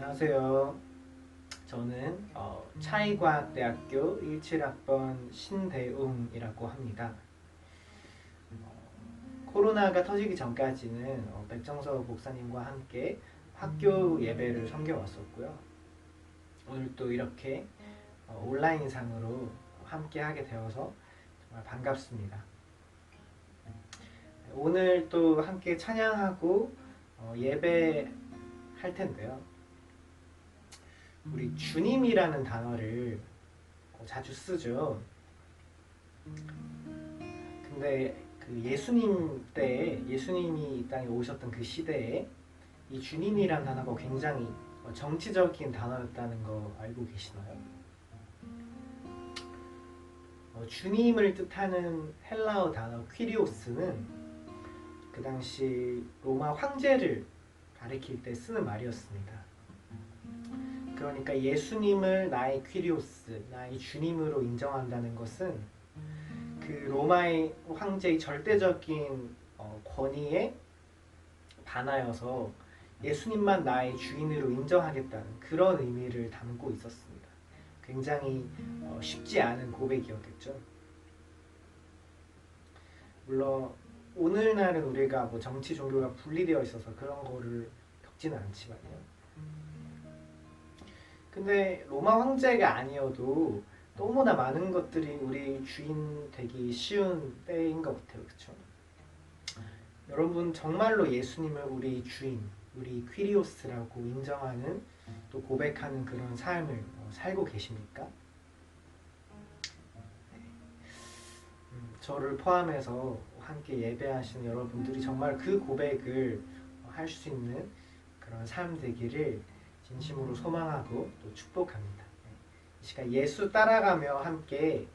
안녕하세요. 저는 차이과학대학교 17학번 신대웅이라고 합니다. 코로나가 터지기 전까지는 백정서 목사님과 함께 학교 예배를 섬겨왔었고요. 오늘 또 이렇게 온라인상으로 함께 하게 되어서 정말 반갑습니다. 오늘 또 함께 찬양하고 예배할 텐데요. 우리 주님이라는 단어를 자주 쓰죠. 근데 그 예수님 때, 예수님이 이 땅에 오셨던 그 시대에 이 주님이라는 단어가 굉장히 정치적인 단어였다는 거 알고 계시나요? 주님을 뜻하는 헬라어 단어 퀴리오스는 그 당시 로마 황제를 가리킬 때 쓰는 말이었습니다. 그러니까 예수님을 나의 퀴리오스, 나의 주님으로 인정한다는 것은 그 로마의 황제의 절대적인 권위에 반하여서 예수님만 나의 주인으로 인정하겠다는 그런 의미를 담고 있었습니다. 굉장히 쉽지 않은 고백이었겠죠. 물론 오늘날은 우리가 뭐 정치, 종교가 분리되어 있어서 그런 거를 겪지는 않지만요. 근데 로마 황제가 아니어도 너무나 많은 것들이 우리 주인 되기 쉬운 때인 것 같아요. 그렇죠? 여러분 정말로 예수님을 우리 주인, 우리 퀴리오스라고 인정하는 또 고백하는 그런 삶을 살고 계십니까? 저를 포함해서 함께 예배하시는 여러분들이 정말 그 고백을 할 수 있는 그런 삶 되기를 진심으로 소망하고 또 축복합니다. 이 시간 예수 따라가며 함께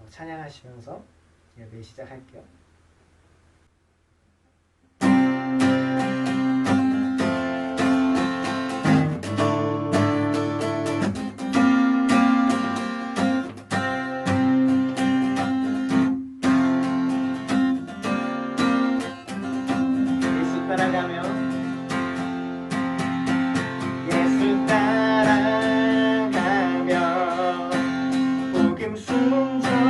찬양하시면서 예배 시작할게요. 예수 따라가며 순종하며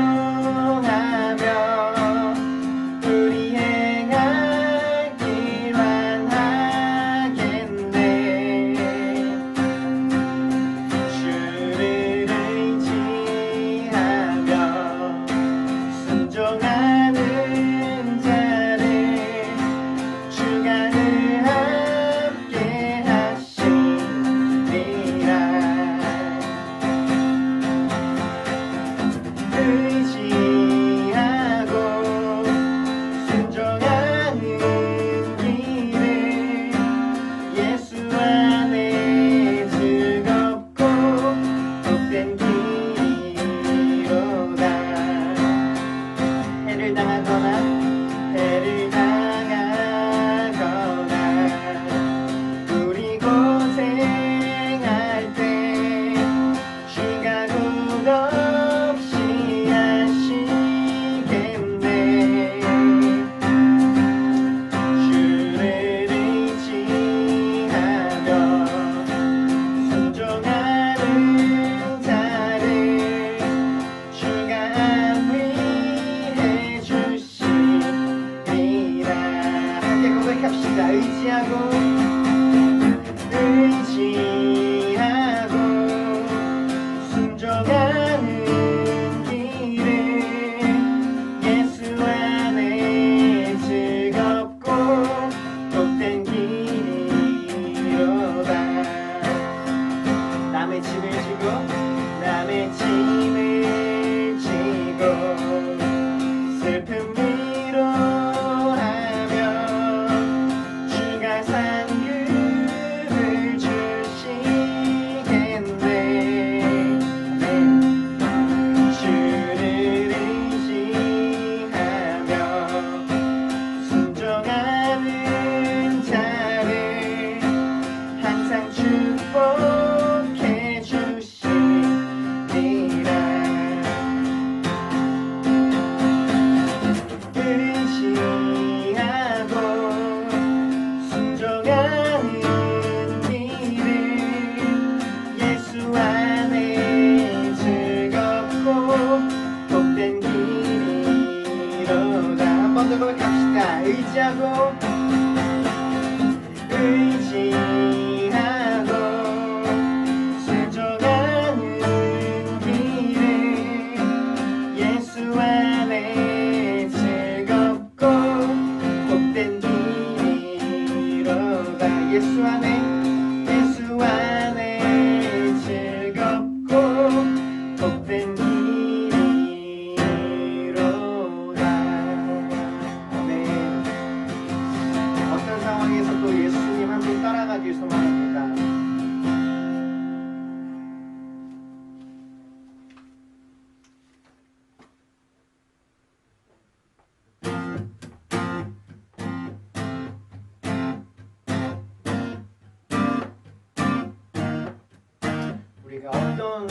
우리가 어떤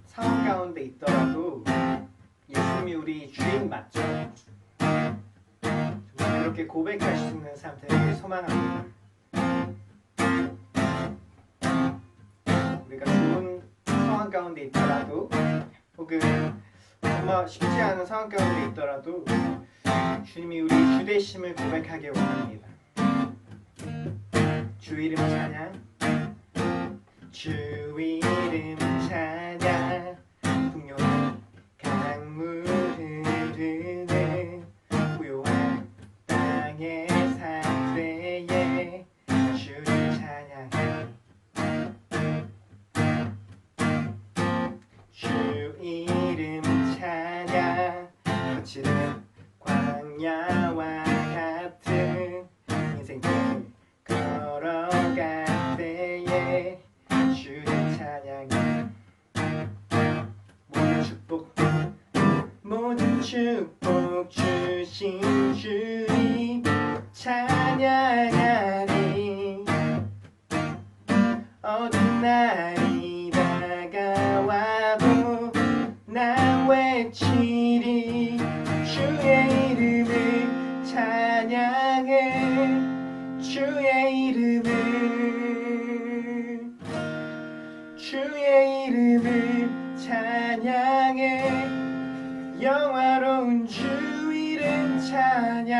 상황 가운데 있더라도 예수님이 우리 주인 맞죠? 정말 그렇게 고백할 수 있는 삶 되게 소망합니다. 우리가 좋은 상황 가운데 있더라도 혹은 정말 쉽지 않은 상황 가운데 있더라도 주님이 우리 주 되심을 고백하길 원합니다. 주 이름 찬양, 주 이름 찬양, 풍요한 강물 흐르는 고요한 땅에 살 때에 주를 찬양해. 주 이름 찬양, 거칠은 광야와 같은 인생길 걸어갈 때에 주를 찬양해. 모든 축복 주신 주님 찬양하리. 어두운 날이 다가와도 나 외치리. 주의 이름을 찬양해. 주의 이름을 찬양해. 영화로운 주 이름 찬양.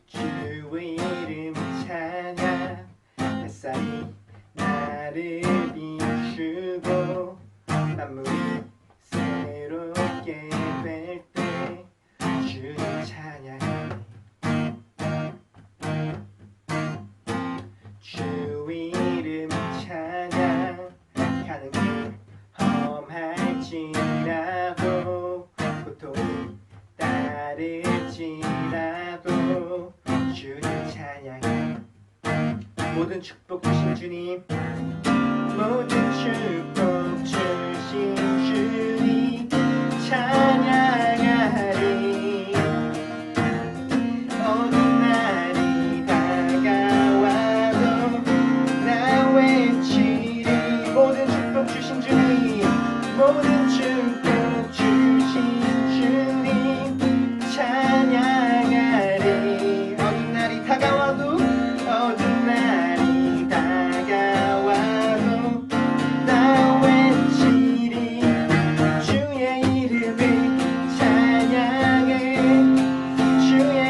주의 이름 찬양. 햇살이 나를 비추고 만물이 새롭게 될 때 주를 찬양해. 주 이름 찬양. 가는 길 험할지라도 고통이 따를지라도 주를 찬양해. 모든 축복 주신 주님, 모든 축복 주신 주님 찬양하리. 어느 날이 다가와도 나 외치리. 모든 축복 주신 주님, 모든 축복 주신 주님 찬양하리. 어느 날이 다가와도 나 외치리. 주의 이름을 찬양해. 주의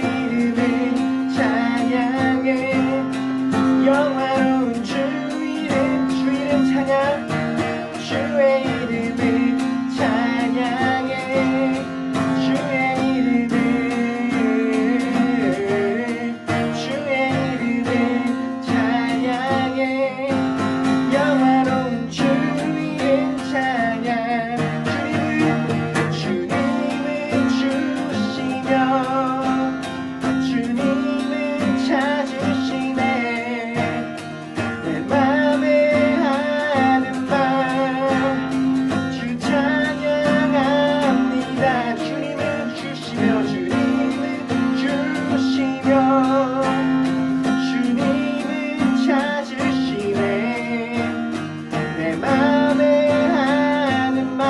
이름을 찬양해. 영화로운 주 이름 찬양. 주의 이름을 찬양해. 주의 이름을 찬양해. 영화로운 주 이름 찬양. 주님은 주시며 주님은 찾으시네. 내 맘에 하는 말 주 찬양합니다. 주님은 주시며 주님은 찾으시네. 내 맘에 하는 말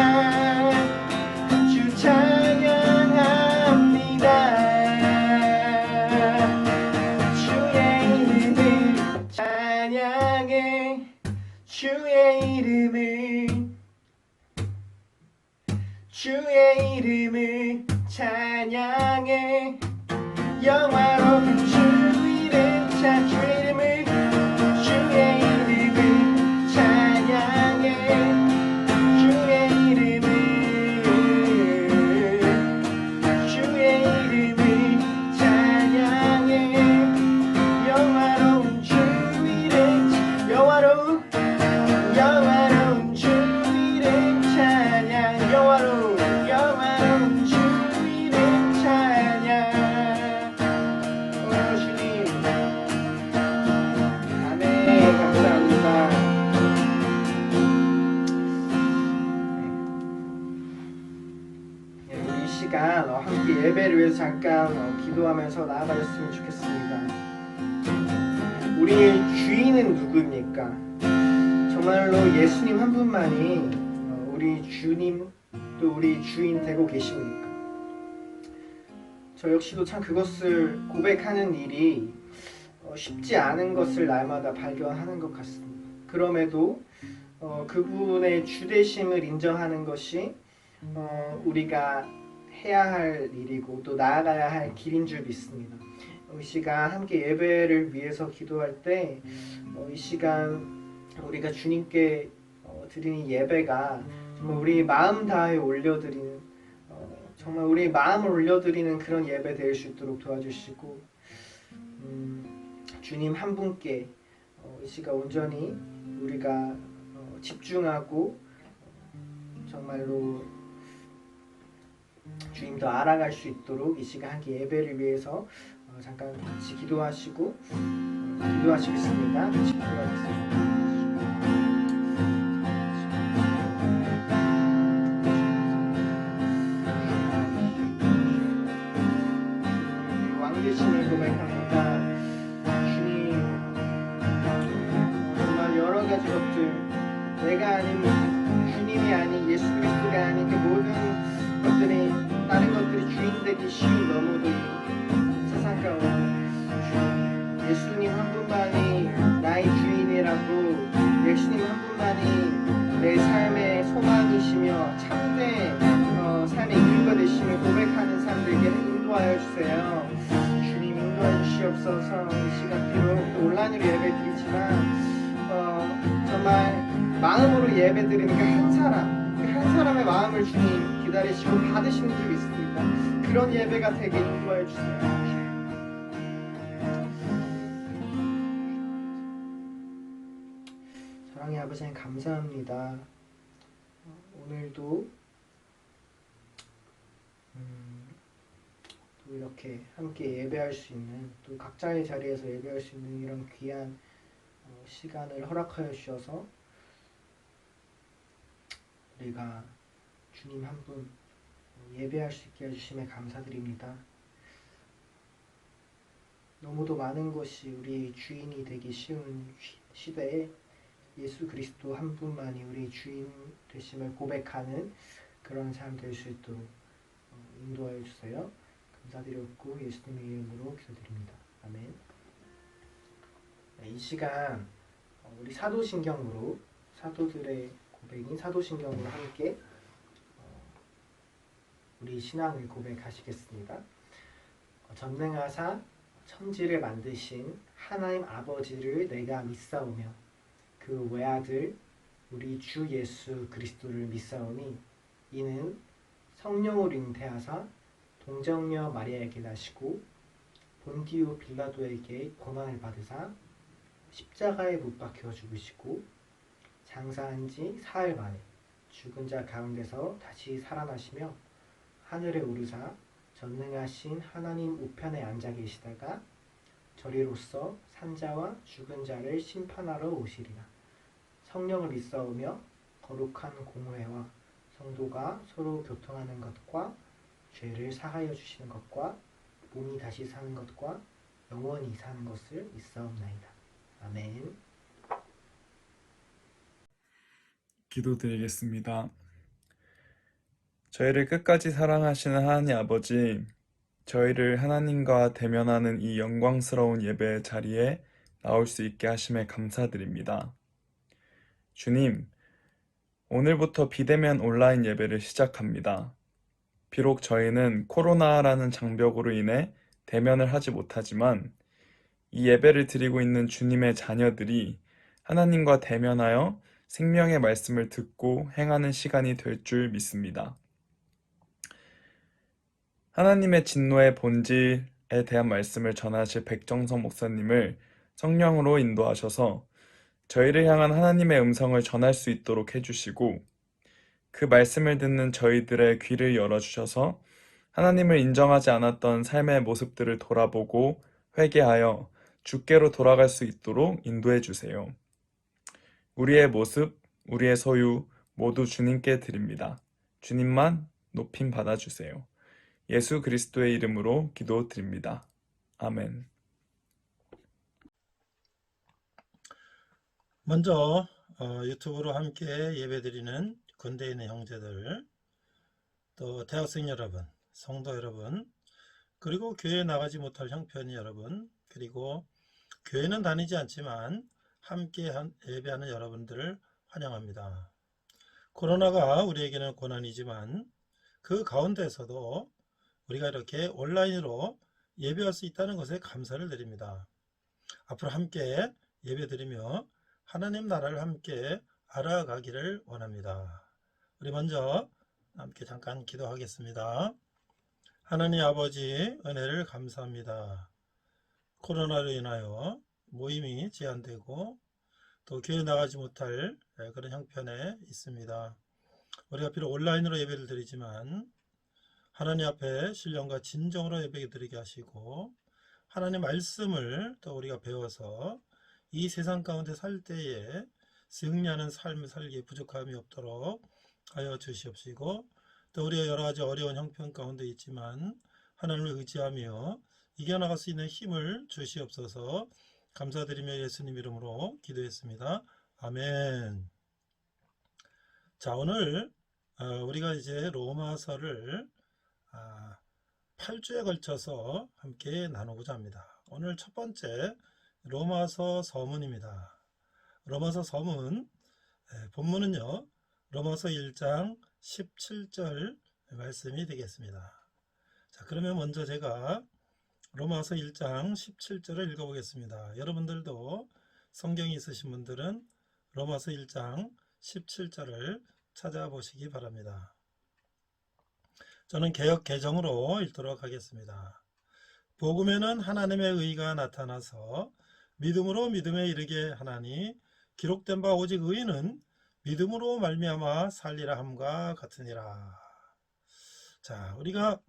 주 찬양합니다. 주의 이름을 찬양해. 주의 이름을 찬양해. 영화로운 주 이름 주의 이름을 찬양해. 주의 이름을 찬양해. 영화로운 주 이름 영화로운 주 이름 찬양. 영화로운 주 이름 찬양. 오 주님 아멘. 감사합니다. 시간 함께 예배를 위해서 잠깐 기도하면서 나아가셨으면 좋겠습니다. 우리의 주인은 누구입니까? 정말로 예수님 한 분만이 우리 주님 또 우리 주인 되고 계십니까? 저 역시도 참 그것을 고백하는 일이 쉽지 않은 것을 날마다 발견하는 것 같습니다. 그럼에도 그분의 주되심을 인정하는 것이 우리가 해야 할 일이고 또 나아가야 할 길인 줄 믿습니다. 이 시간 함께 예배를 위해서 기도할 때 이 시간 우리가 주님께 드리는 예배가 정말 우리 마음 다해 올려드리는 정말 우리 마음을 올려드리는 그런 예배 될 수 있도록 도와주시고 주님 한 분께 이 시간 온전히 우리가 집중하고 정말로 주님 더 알아갈 수 있도록 이 시간 함께 예배를 위해서 잠깐 같이 기도하시고 기도하시겠습니다. 같이 기도하겠습니다. 왕되심을 고백합니다. 주님, 정말 여러 가지 것들 내가 아닌 주님이 아닌 예수 그리스도가 아닌 그 모든 것들이 다른 것들이 주인 되기 쉬운 너무도 세상 가운데 예수님 한 분만이 나의 주인이라고 예수님 한 분만이 내 삶의 소망이시며 참된 삶의 이유가 되심을 고백하는 사람들에게 인도하여 주세요. 주님 인도하여 주시옵소서. 이 시간 비록 또 온라인으로 예배 드리지만 정말 마음으로 예배 드리는 그 한 사람의 마음을 주님 기다리시고 받으시는 줄 믿습니다. 그런 예배가 되게 인도하여 주세요. 사랑의 아버지 하나님 감사합니다. 오늘도 또 이렇게 함께 예배할 수 있는 또 각자의 자리에서 예배할 수 있는 이런 귀한 시간을 허락하여 주셔서 우리가 주님 한 분 예배할 수 있게 해주심에 감사드립니다. 너무도 많은 것이 우리 주인이 되기 쉬운 시대에 예수 그리스도 한 분만이 우리 주인 되심을 고백하는 그런 삶 될 수 있도록 인도하여 주세요. 감사드렸고 예수님의 이름으로 기도드립니다. 아멘. 이 시간 우리 사도신경으로 사도들의 고백인 사도신경으로 함께 우리 신앙을 고백하시겠습니다. 전능하사 천지를 만드신 하나님 아버지를 내가 믿사오며 그 외아들 우리 주 예수 그리스도를 믿사오니 이는 성령으로 잉태하사 동정녀 마리아에게 나시고 본디오 빌라도에게 고난을 받으사 십자가에 못 박혀 죽으시고 장사한 지 사흘 만에 죽은 자 가운데서 다시 살아나시며 하늘에 오르사 전능하신 하나님 우편에 앉아 계시다가 저리로서 산자와 죽은 자를 심판하러 오시리라. 성령을 믿사오며 거룩한 공회와 성도가 서로 교통하는 것과 죄를 사하여 주시는 것과 몸이 다시 사는 것과 영원히 사는 것을 믿사옵나이다. 아멘. 기도드리겠습니다. 저희를 끝까지 사랑하시는 하나님 아버지, 저희를 하나님과 대면하는 이 영광스러운 예배 자리에 나올 수 있게 하심에 감사드립니다. 주님, 오늘부터 비대면 온라인 예배를 시작합니다. 비록 저희는 코로나라는 장벽으로 인해 대면을 하지 못하지만 이 예배를 드리고 있는 주님의 자녀들이 하나님과 대면하여 생명의 말씀을 듣고 행하는 시간이 될 줄 믿습니다. 하나님의 진노의 본질에 대한 말씀을 전하실 백정성 목사님을 성령으로 인도하셔서 저희를 향한 하나님의 음성을 전할 수 있도록 해주시고 그 말씀을 듣는 저희들의 귀를 열어주셔서 하나님을 인정하지 않았던 삶의 모습들을 돌아보고 회개하여 주께로 돌아갈 수 있도록 인도해 주세요. 우리의 모습, 우리의 소유 모두 주님께 드립니다. 주님만 높임 받아주세요. 예수 그리스도의 이름으로 기도드립니다. 아멘. 먼저 유튜브로 함께 예배드리는 군대에 있는 형제들, 또 대학생 여러분, 성도 여러분, 그리고 교회에 나가지 못할 형편이 여러분, 그리고 교회는 다니지 않지만 함께 예배하는 여러분들을 환영합니다. 코로나가 우리에게는 고난이지만 그 가운데서도 우리가 이렇게 온라인으로 예배할 수 있다는 것에 감사를 드립니다. 앞으로 함께 예배드리며 하나님 나라를 함께 알아가기를 원합니다. 우리 먼저 함께 잠깐 기도하겠습니다. 하나님 아버지, 은혜를 감사합니다. 코로나로 인하여 모임이 제한되고 또 교회 나가지 못할 그런 형편에 있습니다. 우리가 비록 온라인으로 예배를 드리지만 하나님 앞에 신령과 진정으로 예배 드리게 하시고 하나님 말씀을 또 우리가 배워서 이 세상 가운데 살 때에 승리하는 삶을 살기에 부족함이 없도록 하여 주시옵시고, 또 우리가 여러 가지 어려운 형편 가운데 있지만 하나님을 의지하며 이겨나갈 수 있는 힘을 주시옵소서. 감사드리며 예수님 이름으로 기도했습니다. 아멘. 자, 오늘 우리가 이제 로마서를 8주에 걸쳐서 함께 나누고자 합니다. 오늘 첫 번째 로마서 서문입니다. 로마서 서문 본문은요, 로마서 1장 17절 말씀이 되겠습니다. 자, 그러면 먼저 제가 로마서 1장 17절을 읽어보겠습니다. 여러분들도 성경이 있으신 분들은 로마서 1장 17절을 찾아보시기 바랍니다. 저는 개역 개정으로 읽도록 하겠습니다. 복음에는 하나님의 의가 나타나서 믿음으로 믿음에 이르게 하나니 기록된 바 오직 의인은 믿음으로 말미암아 살리라 함과 같으니라. 자, 우리가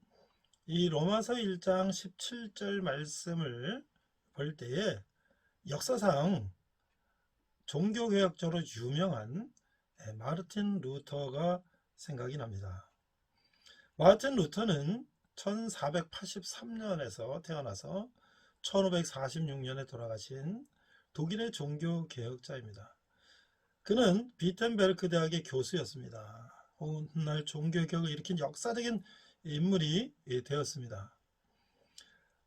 이 로마서 1장 17절 말씀을 볼 때에 역사상 종교개혁적으로 유명한 마르틴 루터가 생각이 납니다. 마르틴 루터는 1483년에서 태어나서 1546년에 돌아가신 독일의 종교개혁자입니다. 그는 비텐베르크 대학의 교수였습니다. 훗날 종교개혁을 일으킨 역사적인 인물이 되었습니다.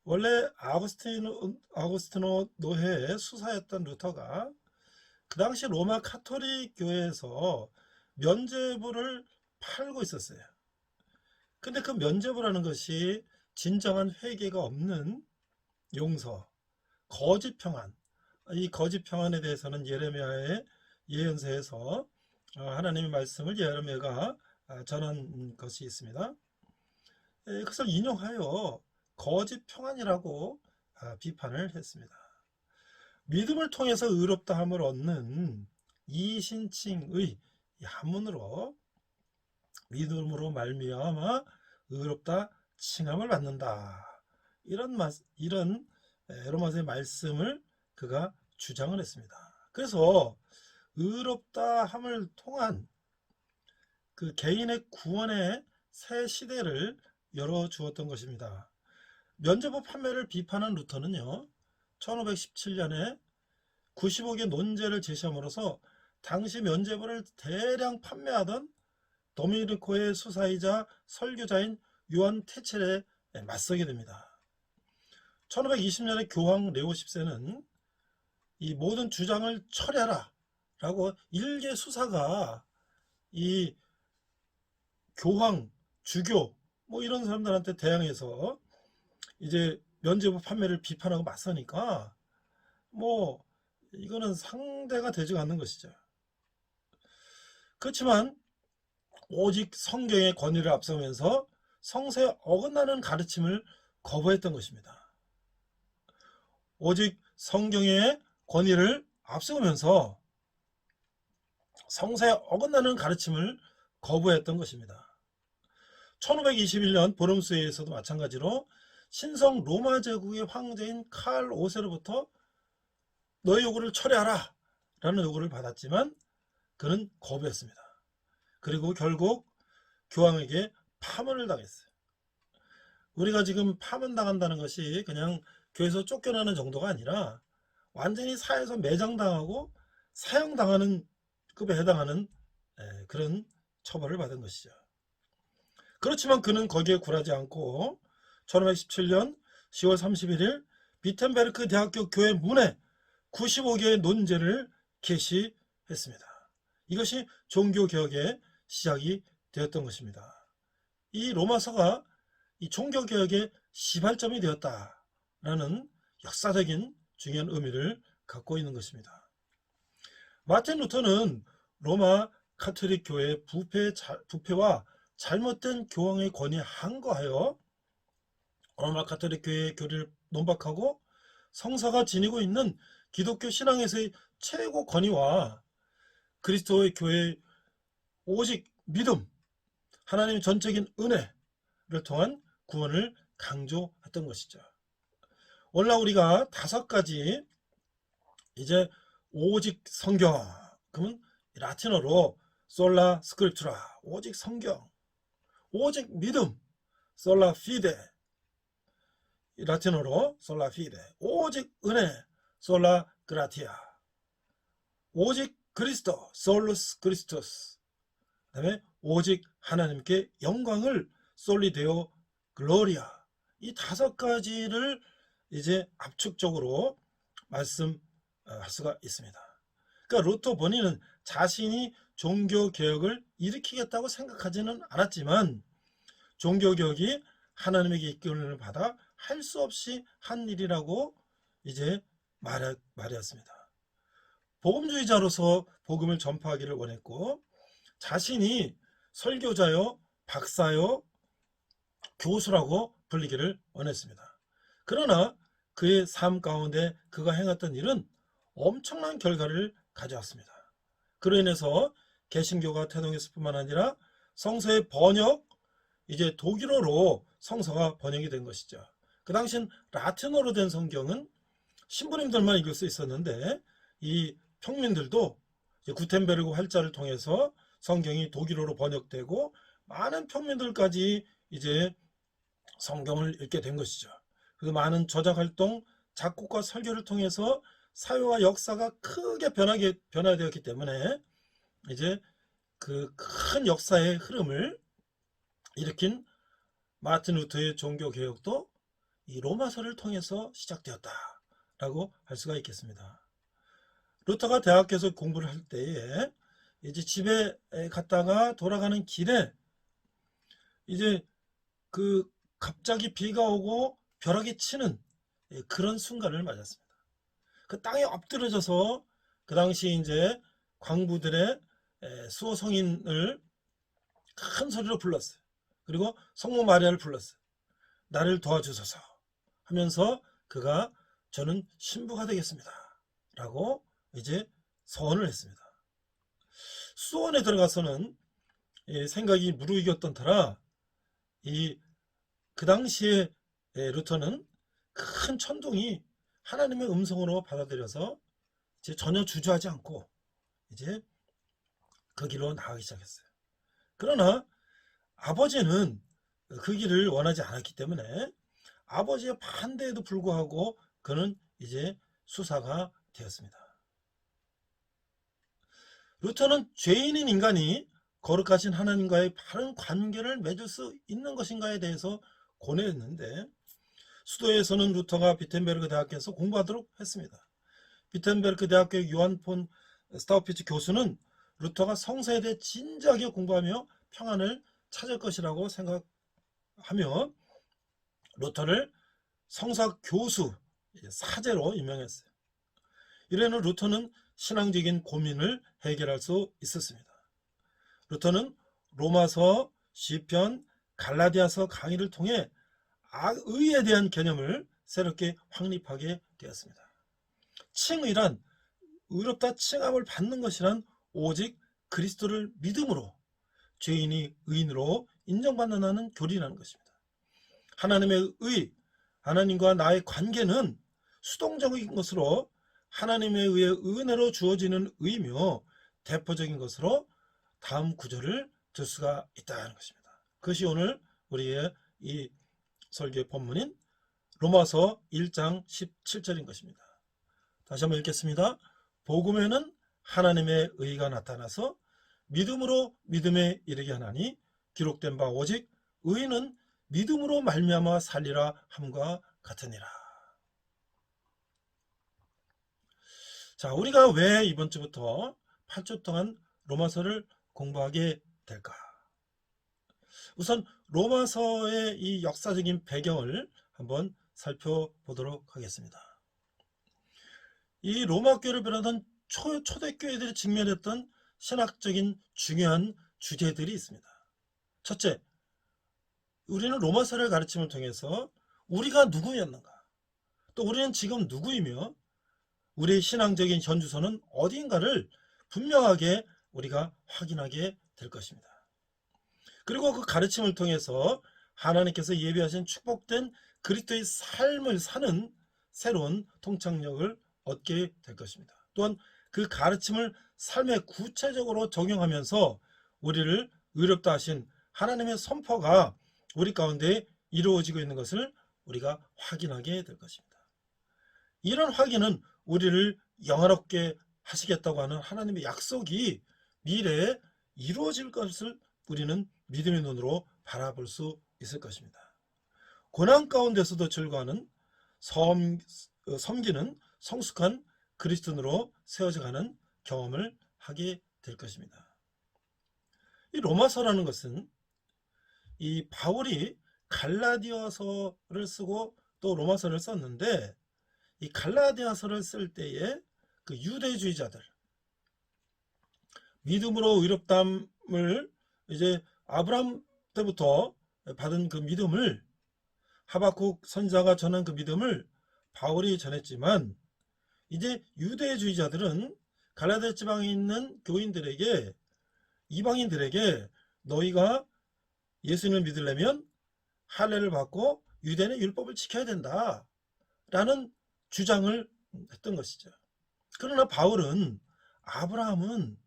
원래 아우구스티노 노회의 수사였던 루터가 그 당시 로마 카톨릭 교회에서 면죄부를 팔고 있었어요. 근데 그 면죄부라는 것이 진정한 회개가 없는 용서, 거짓 평안, 이 거짓 평안에 대해서는 예레미야의 예언서에서 하나님의 말씀을 예레미야가 전한 것이 있습니다. 그것을 인용하여 거짓 평안이라고 비판을 했습니다. 믿음을 통해서 의롭다함을 얻는 이신칭의 한문으로 믿음으로 말미암아 의롭다 칭함을 받는다. 이런 로마서의 말씀을 그가 주장을 했습니다. 그래서 의롭다함을 통한 그 개인의 구원의 새 시대를 열어주었던 것입니다. 면죄부 판매를 비판한 루터는요, 1517년에 95개 논제를 제시함으로써 당시 면죄부를 대량 판매하던 도미니코의 수사이자 설교자인 요한 테첼에 맞서게 됩니다. 1520년에 교황 레오 10세는 이 모든 주장을 철회하라 라고 일개 수사가 이 교황, 주교 뭐 이런 사람들한테 대항해서 이제 면죄부 판매를 비판하고 맞서니까 뭐 이거는 상대가 되지 않는 것이죠. 그렇지만 오직 성경의 권위를 앞서면서 성서에 어긋나는 가르침을 거부했던 것입니다. 오직 성경의 권위를 앞세우면서 성서에 어긋나는 가르침을 거부했던 것입니다. 1521년 보름스에서도 마찬가지로 신성 로마 제국의 황제인 칼 5세로부터 너의 요구를 철회하라 라는 요구를 받았지만 그는 거부했습니다. 그리고 결국 교황에게 파문을 당했어요. 우리가 지금 파면당한다는 것이 그냥 교회에서 쫓겨나는 정도가 아니라 완전히 사회에서 매장당하고 사형당하는 급에 해당하는 그런 처벌을 받은 것이죠. 그렇지만 그는 거기에 굴하지 않고 1517년 10월 31일 비텐베르크 대학교 교회 문에 95개의 논제를 게시했습니다. 이것이 종교개혁의 시작이 되었던 것입니다. 이 로마서가 이 종교개혁의 시발점이 되었다라는 역사적인 중요한 의미를 갖고 있는 것입니다. 마틴 루터는 로마 카톨릭 교회의 부패와 잘못된 교황의 권위에 항거하여 로마 카톨릭 교회의 교리를 논박하고 성서가 지니고 있는 기독교 신앙에서의 최고 권위와 그리스도의 교회의 오직 믿음, 하나님의 전적인 은혜를 통한 구원을 강조했던 것이죠. 오늘날 우리가 5가지 이제 오직 성경, 그러면 라틴어로 솔라 스크립투라, 오직 성경, 오직 믿음, 솔라 피데, 라틴어로 솔라 피데, 오직 은혜, 솔라 그라티아, 오직 그리스도, 솔루스 그리스토스, 그 다음에 오직 하나님께 영광을 솔리데오 글로리아, 이 5가지를 이제 압축적으로 말씀할 수가 있습니다. 그러니까 루터 본인은 자신이 종교개혁을 일으키겠다고 생각하지는 않았지만 종교개혁이 하나님에게 이끌림을 받아 할 수 없이 한 일이라고 이제 말했습니다. 복음주의자로서 복음을 전파하기를 원했고 자신이 설교자요, 박사요, 교수라고 불리기를 원했습니다. 그러나 그의 삶 가운데 그가 행했던 일은 엄청난 결과를 가져왔습니다. 그로 인해서 개신교가 태동했을 뿐만 아니라 성서의 번역, 이제 독일어로 성서가 번역이 된 것이죠. 그 당시엔 라틴어로 된 성경은 신부님들만 읽을 수 있었는데 이 평민들도 구텐베르그 활자를 통해서 성경이 독일어로 번역되고 많은 평민들까지 이제 성경을 읽게 된 것이죠. 그래서 많은 저작활동, 작곡과 설교를 통해서 사회와 역사가 크게 변화되었기 때문에 이제 그 큰 역사의 흐름을 일으킨 마틴 루터의 종교개혁도 이 로마서를 통해서 시작되었다라고 할 수가 있겠습니다. 루터가 대학에서 공부를 할 때에 이제 집에 갔다가 돌아가는 길에 이제 그 갑자기 비가 오고 벼락이 치는 그런 순간을 맞았습니다. 그 땅에 엎드려져서 그 당시 이제 광부들의 수호 성인을 큰 소리로 불렀어요. 그리고 성모 마리아를 불렀어요. 나를 도와주소서 하면서 그가 저는 신부가 되겠습니다 라고 이제 서원을 했습니다. 수원에 들어가서는 생각이 무르익었던 터라 그 당시에 루터는 큰 천둥이 하나님의 음성으로 받아들여서 이제 전혀 주저하지 않고 이제 그 길로 나가기 시작했어요. 그러나 아버지는 그 길을 원하지 않았기 때문에 아버지의 반대에도 불구하고 그는 이제 수사가 되었습니다. 루터는 죄인인 인간이 거룩하신 하나님과의 바른 관계를 맺을 수 있는 것인가에 대해서 고뇌했는데 수도에서는 루터가 비텐베르크 대학에서 공부하도록 했습니다. 비텐베르크 대학교의 요한 폰 스타우피츠 교수는 루터가 성서에 대해 진지하게 공부하며 평안을 찾을 것이라고 생각하며 루터를 성서 교수, 사제로 임명했어요. 이래는 루터는 신앙적인 고민을 해결할 수 있었습니다. 루터는 로마서, 시편, 갈라디아서 강의를 통해 의에 대한 개념을 새롭게 확립하게 되었습니다. 칭의란 의롭다 칭함을 받는 것이란 오직 그리스도를 믿음으로 죄인이 의인으로 인정받는다는 교리라는 것입니다. 하나님의 의, 하나님과 나의 관계는 수동적인 것으로 하나님에 의해 은혜로 주어지는 의이며 대표적인 것으로 다음 구절을 들 수가 있다는 것입니다. 그것이 오늘 우리의 이 설교의 본문인 로마서 1장 17절인 것입니다. 다시 한번 읽겠습니다. 복음에는 하나님의 의가 나타나서 믿음으로 믿음에 이르게 하나니 기록된 바 오직 의인은 믿음으로 말미암아 살리라 함과 같으니라. 자, 우리가 왜 이번 주부터 8주 동안 로마서를 공부하게 될까? 우선 로마서의 이 역사적인 배경을 한번 살펴보도록 하겠습니다. 이 로마 교회를 비롯한 초대교회들이 직면했던 신학적인 중요한 주제들이 있습니다. 첫째, 우리는 로마서를 가르침을 통해서 우리가 누구였는가, 또 우리는 지금 누구이며 우리의 신앙적인 현주소는 어디인가를 분명하게 우리가 확인하게 될 것입니다. 그리고 그 가르침을 통해서 하나님께서 예비하신 축복된 그리스도의 삶을 사는 새로운 통찰력을 얻게 될 것입니다. 또한 그 가르침을 삶에 구체적으로 적용하면서 우리를 의롭다 하신 하나님의 선포가 우리 가운데 이루어지고 있는 것을 우리가 확인하게 될 것입니다. 이런 확인은 우리를 영화롭게 하시겠다고 하는 하나님의 약속이 미래에 이루어질 것을 우리는 믿음의 눈으로 바라볼 수 있을 것입니다. 고난 가운데서도 즐거워하는 섬기는 성숙한 그리스도인으로 세워져가는 경험을 하게 될 것입니다. 이 로마서라는 것은 이 바울이 갈라디아서를 쓰고 또 로마서를 썼는데, 이 갈라디아서를 쓸 때에 그 유대주의자들, 믿음으로 의롭다함을 이제 아브라함 때부터 받은 그 믿음을, 하박국 선지자가 전한 그 믿음을 바울이 전했지만, 이제 유대주의자들은 갈라디아 지방에 있는 교인들에게, 이방인들에게 너희가 예수님을 믿으려면 할례를 받고 유대인의 율법을 지켜야 된다 라는 주장을 했던 것이죠. 그러나 바울은 아브라함은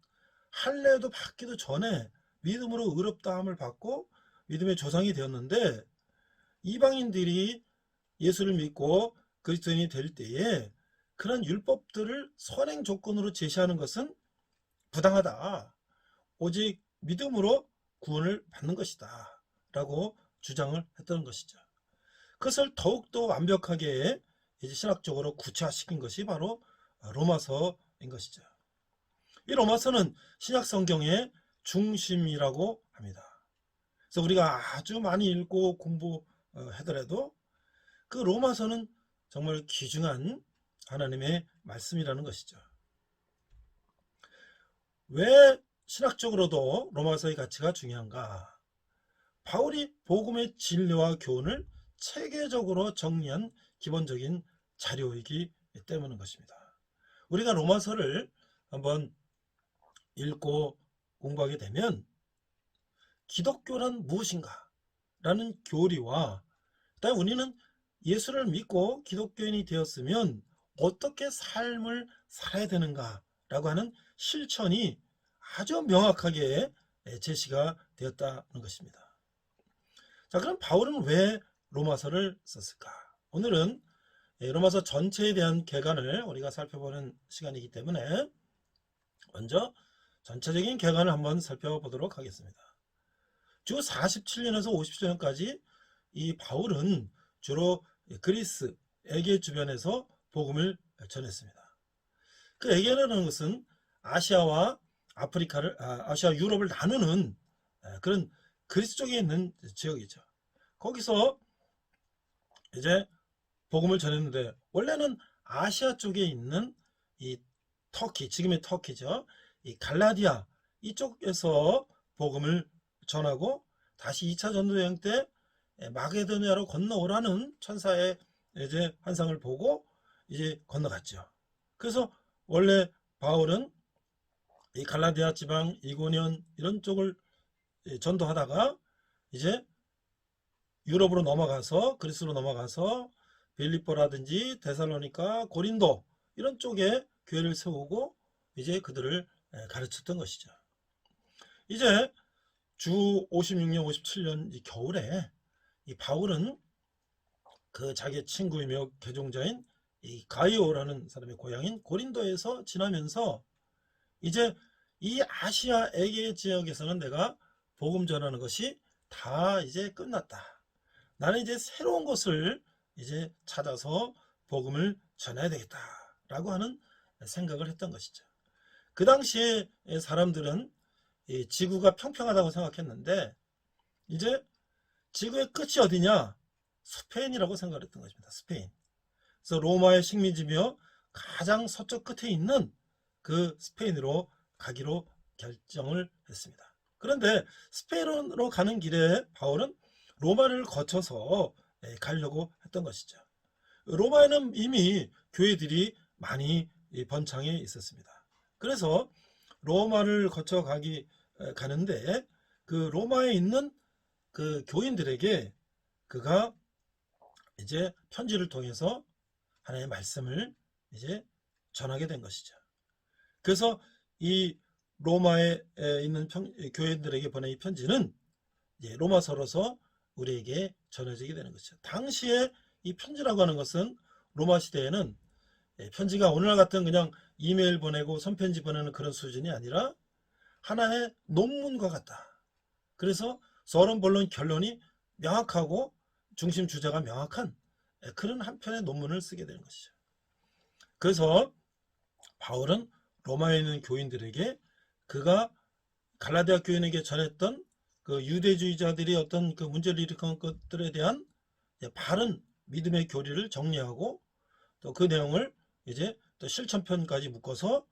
할례도 받기도 전에 믿음으로 의롭다함을 받고 믿음의 조상이 되었는데, 이방인들이 예수를 믿고 그리스도인이 될 때에 그런 율법들을 선행 조건으로 제시하는 것은 부당하다, 오직 믿음으로 구원을 받는 것이다 라고 주장을 했던 것이죠. 그것을 더욱더 완벽하게 이제 신학적으로 구체화시킨 것이 바로 로마서인 것이죠. 이 로마서는 신약 성경의 중심이라고 합니다. 그래서 우리가 아주 많이 읽고 공부하더라도 그 로마서는 정말 귀중한 하나님의 말씀이라는 것이죠. 왜 신학적으로도 로마서의 가치가 중요한가? 바울이 복음의 진리와 교훈을 체계적으로 정리한 기본적인 자료이기 때문인 것입니다. 우리가 로마서를 한번 읽고 공부하게 되면 기독교란 무엇인가 라는 교리와, 그다음에 우리는 예수를 믿고 기독교인이 되었으면 어떻게 삶을 살아야 되는가 라고 하는 실천이 아주 명확하게 제시가 되었다는 것입니다. 자, 그럼 바울은 왜 로마서를 썼을까? 오늘은 로마서 전체에 대한 개관을 우리가 살펴보는 시간이기 때문에 먼저 전체적인 개관을 한번 살펴보도록 하겠습니다. 주 47년에서 50년까지 이 바울은 주로 그리스, 에게 주변에서 복음을 전했습니다. 그 에게라는 것은 아시아와 아시아 유럽을 나누는 그런 그리스 쪽에 있는 지역이죠. 거기서 이제 복음을 전했는데, 원래는 아시아 쪽에 있는 이 터키, 지금의 터키죠, 이 갈라디아 이쪽에서 복음을 전하고 다시 2차 전도 여행 때 마게도니아로 건너오라는 천사의 이제 환상을 보고 이제 건너갔죠. 그래서 원래 바울은 이 갈라디아 지방, 이고니온 이런 쪽을 전도하다가 이제 유럽으로 넘어가서, 그리스로 넘어가서 빌립보라든지 데살로니가, 고린도 이런 쪽에 교회를 세우고 이제 그들을 가르쳤던 것이죠. 이제 주 56년, 57년 이 겨울에 이 바울은 그 자기의 친구이며 개종자인 이 가이오라는 사람의 고향인 고린도에서 지나면서 이제 이 아시아 에게 지역에서는 내가 복음 전하는 것이 다 이제 끝났다. 나는 이제 새로운 곳을 이제 찾아서 복음을 전해야 되겠다라고 하는 생각을 했던 것이죠. 그 당시에 사람들은 이 지구가 평평하다고 생각했는데 이제 지구의 끝이 어디냐? 스페인이라고 생각했던 것입니다. 스페인. 그래서 로마의 식민지며 가장 서쪽 끝에 있는 그 스페인으로 가기로 결정을 했습니다. 그런데 스페인으로 가는 길에 바울은 로마를 거쳐서 가려고 했던 것이죠. 로마에는 이미 교회들이 많이 번창해 있었습니다. 그래서 로마를 거쳐 가는데 그 로마에 있는 그 교인들에게 그가 이제 편지를 통해서 하나님의 말씀을 이제 전하게 된 것이죠. 그래서 이 로마에 있는 교인들에게 보낸 이 편지는 이제 로마서로서 우리에게 전해지게 되는 것이죠. 당시에 이 편지라고 하는 것은 로마 시대에는 편지가 오늘날 같은 그냥 이메일 보내고 손편지 보내는 그런 수준이 아니라 하나의 논문과 같다. 그래서 서론 본론 결론이 명확하고 중심 주제가 명확한 그런 한 편의 논문을 쓰게 되는 것이죠. 그래서 바울은 로마에 있는 교인들에게 그가 갈라디아 교인에게 전했던 그 유대주의자들이 어떤 그 문제를 일으킨 것들에 대한 바른 믿음의 교리를 정리하고 또 그 내용을 이제 또 실천편까지 묶어서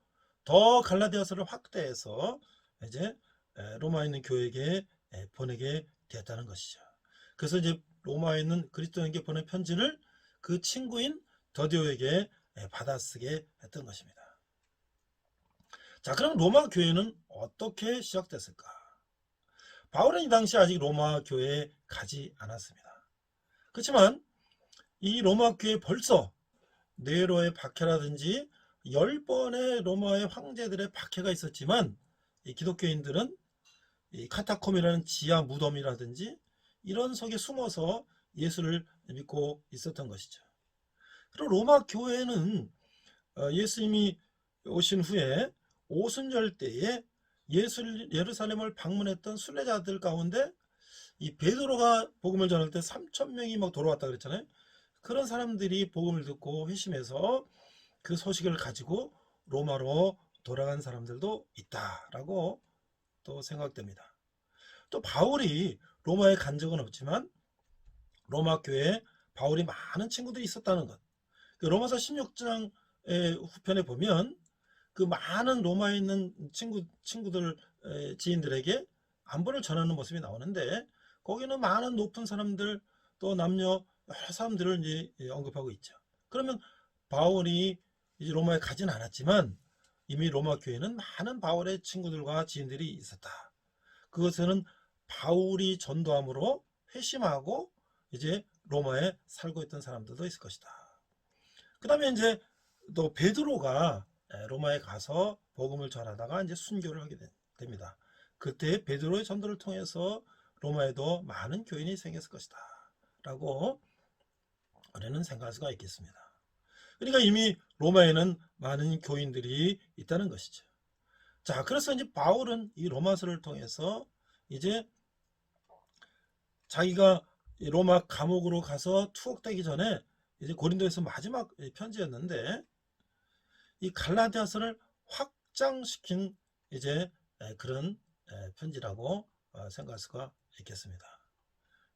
더 갈라디아서를 확대해서 이제 로마에 있는 교회에게 보내게 되었다는 것이죠. 그래서 이제 로마에 있는 그리스도인에게 보낸 편지를 그 친구인 더디오에게 받아쓰게 했던 것입니다. 자, 그럼 로마 교회는 어떻게 시작됐을까? 바울은 이 당시 아직 로마 교회에 가지 않았습니다. 그렇지만 이 로마 교회에 벌써 네로의 박해라든지 10번의 로마의 황제들의 박해가 있었지만 이 기독교인들은 이 카타콤이라는 지하 무덤이라든지 이런 속에 숨어서 예수를 믿고 있었던 것이죠. 그리고 로마 교회는 예수님이 오신 후에 오순절 때에 예루살렘을 방문했던 순례자들 가운데 이 베드로가 복음을 전할 때 3,000명이 막 돌아왔다 그랬잖아요. 그런 사람들이 복음을 듣고 회심해서 그 소식을 가지고 로마로 돌아간 사람들도 있다라고 또 생각됩니다. 또 바울이 로마에 간 적은 없지만 로마 교회에 바울이 많은 친구들이 있었다는 것. 로마서 16장 후편에 보면 그 많은 로마에 있는 친구들 지인들에게 안부를 전하는 모습이 나오는데 거기는 많은 높은 사람들 또 남녀 여러 사람들을 이제 언급하고 있죠. 그러면 바울이 이제 로마에 가진 않았지만 이미 로마 교회는 많은 바울의 친구들과 지인들이 있었다. 그것은 바울이 전도함으로 회심하고 이제 로마에 살고 있던 사람들도 있을 것이다. 그 다음에 이제 또 베드로가 로마에 가서 복음을 전하다가 이제 순교를 하게 됩니다. 그때 베드로의 전도를 통해서 로마에도 많은 교인이 생겼을 것이다 라고 우리는 생각할 수가 있겠습니다. 그러니까 이미 로마에는 많은 교인들이 있다는 것이죠. 자, 그래서 이제 바울은 이 로마서를 통해서 이제 자기가 로마 감옥으로 가서 투옥되기 전에 이제 고린도에서 마지막 편지였는데 이 갈라디아서를 확장시킨 이제 그런 편지라고 생각할 수가 있겠습니다.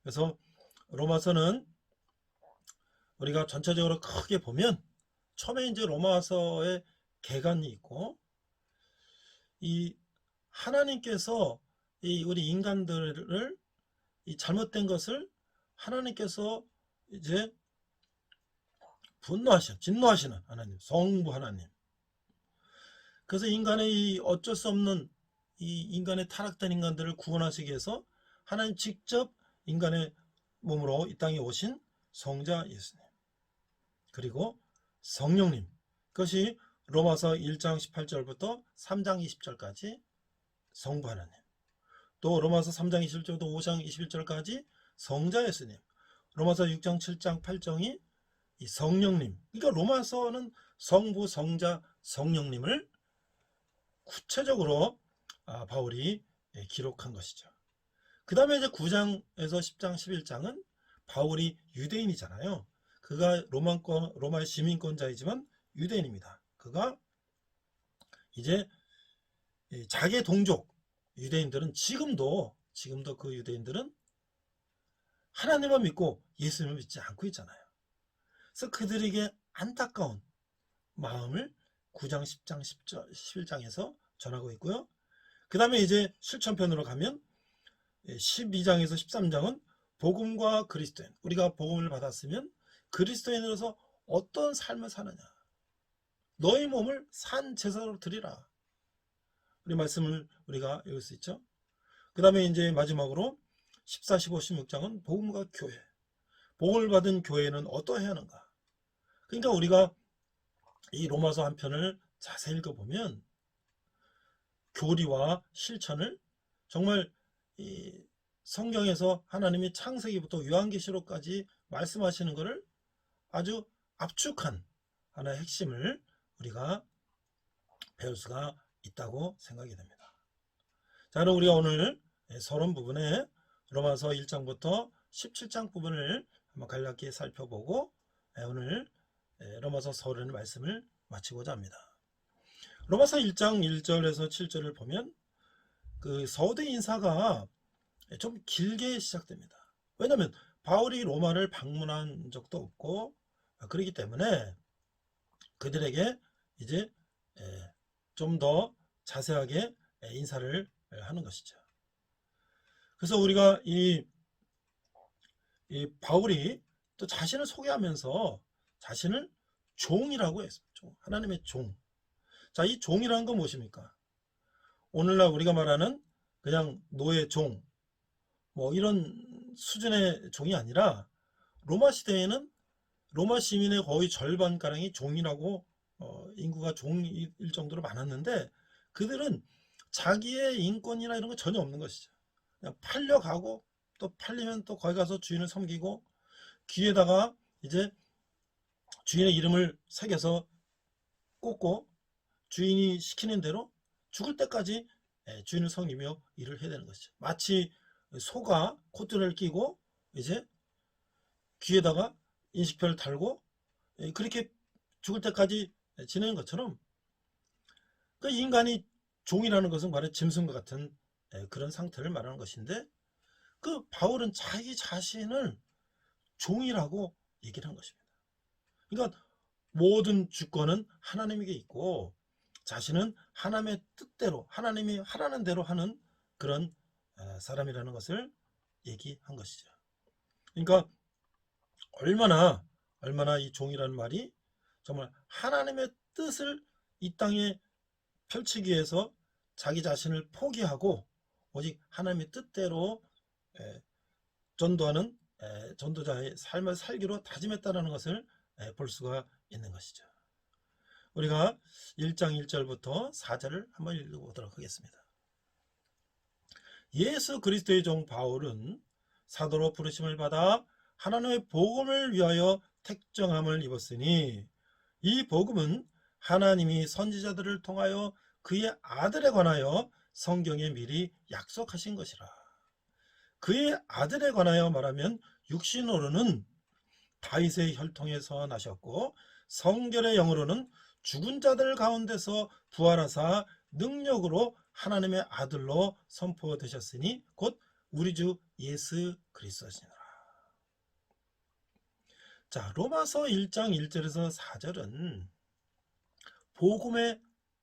그래서 로마서는 우리가 전체적으로 크게 보면 처음에 이제 로마서의 개관이 있고 이 하나님께서 이 우리 인간들을 이 잘못된 것을 하나님께서 이제 진노하시는 하나님, 성부 하나님. 그래서 인간의 이 어쩔 수 없는 이 인간의 타락된 인간들을 구원하시기 위해서 하나님 직접 인간의 몸으로 이 땅에 오신 성자 예수님. 그리고 성령님. 그것이 로마서 1장 18절부터 3장 20절까지 성부 하나님. 또 로마서 3장 21절부터 5장 21절까지 성자 예수님. 로마서 6장, 7장, 8장이 이 성령님, 그러니까 로마서는 성부, 성자, 성령님을 구체적으로 바울이 기록한 것이죠. 그 다음에 이제 9장에서 10장, 11장은 바울이 유대인이잖아요. 그가 로마의 시민권자이지만 유대인입니다. 그가 이제 자기 동족 유대인들은 지금도 그 유대인들은 하나님만 믿고 예수님을 믿지 않고 있잖아요. 그래서 그들에게 안타까운 마음을 9장, 10장, 11장에서 전하고 있고요. 그 다음에 이제 실천편으로 가면 12장에서 13장은 복음과 그리스도인, 우리가 복음을 받았으면 그리스도인으로서 어떤 삶을 사느냐, 너희 몸을 산 제사로 드리라, 우리 말씀을 우리가 읽을 수 있죠. 그 다음에 이제 마지막으로 14, 15, 16장은 복음과 교회, 복음을 받은 교회는 어떠해야 하는가. 그러니까 우리가 이 로마서 한 편을 자세히 읽어보면 교리와 실천을 정말 이 성경에서 하나님이 창세기부터 요한계시록까지 말씀하시는 것을 아주 압축한 하나의 핵심을 우리가 배울 수가 있다고 생각이 됩니다. 자, 그럼 우리가 오늘 서론 부분에 로마서 1장부터 17장 부분을 한번 간략히 살펴보고 오늘 로마서 서론의 말씀을 마치고자 합니다. 로마서 1장 1절에서 7절을 보면 그 서대 인사가 좀 길게 시작됩니다. 왜냐하면 바울이 로마를 방문한 적도 없고 그렇기 때문에 그들에게 이제 좀 더 자세하게 인사를 하는 것이죠. 그래서 우리가 이 바울이 또 자신을 소개하면서 자신을 종이라고 했습니다. 하나님의 종. 자, 이 종이라는 건 무엇입니까? 오늘날 우리가 말하는 그냥 노예 종, 뭐 이런 수준의 종이 아니라 로마 시대에는 로마 시민의 거의 절반가량이 종이라고 인구가 종일 정도로 많았는데 그들은 자기의 인권이나 이런 거 전혀 없는 것이죠. 그냥 팔려가고 또 팔리면 또 거기 가서 주인을 섬기고 귀에다가 이제 주인의 이름을 새겨서 꽂고 주인이 시키는 대로 죽을 때까지 주인을 섬기며 일을 해야 되는 것이죠. 마치 소가 콧줄을 끼고 이제 귀에다가 인식표를 달고 그렇게 죽을 때까지 지내는 것처럼 그 인간이 종이라는 것은 바로 짐승과 같은 그런 상태를 말하는 것인데 그 바울은 자기 자신을 종이라고 얘기를 한 것입니다. 그러니까 모든 주권은 하나님에게 있고 자신은 하나님의 뜻대로 하나님이 하라는 대로 하는 그런 사람이라는 것을 얘기한 것이죠. 그러니까 얼마나 이 종이라는 말이 정말 하나님의 뜻을 이 땅에 펼치기 위해서 자기 자신을 포기하고 오직 하나님의 뜻대로 전도하는 전도자의 삶을 살기로 다짐했다는 것을 볼 수가 있는 것이죠. 우리가 1장 1절부터 4절을 한번 읽어보도록 하겠습니다. 예수 그리스도의 종 바울은 사도로 부르심을 받아 하나님의 복음을 위하여 택정함을 입었으니 이 복음은 하나님이 선지자들을 통하여 그의 아들에 관하여 성경에 미리 약속하신 것이라. 그의 아들에 관하여 말하면 육신으로는 다윗의 혈통에서 나셨고 성결의 영으로는 죽은 자들 가운데서 부활하사 능력으로 하나님의 아들로 선포되셨으니 곧 우리 주 예수 그리스도시니라. 자, 로마서 1장 1절에서 4절은 복음의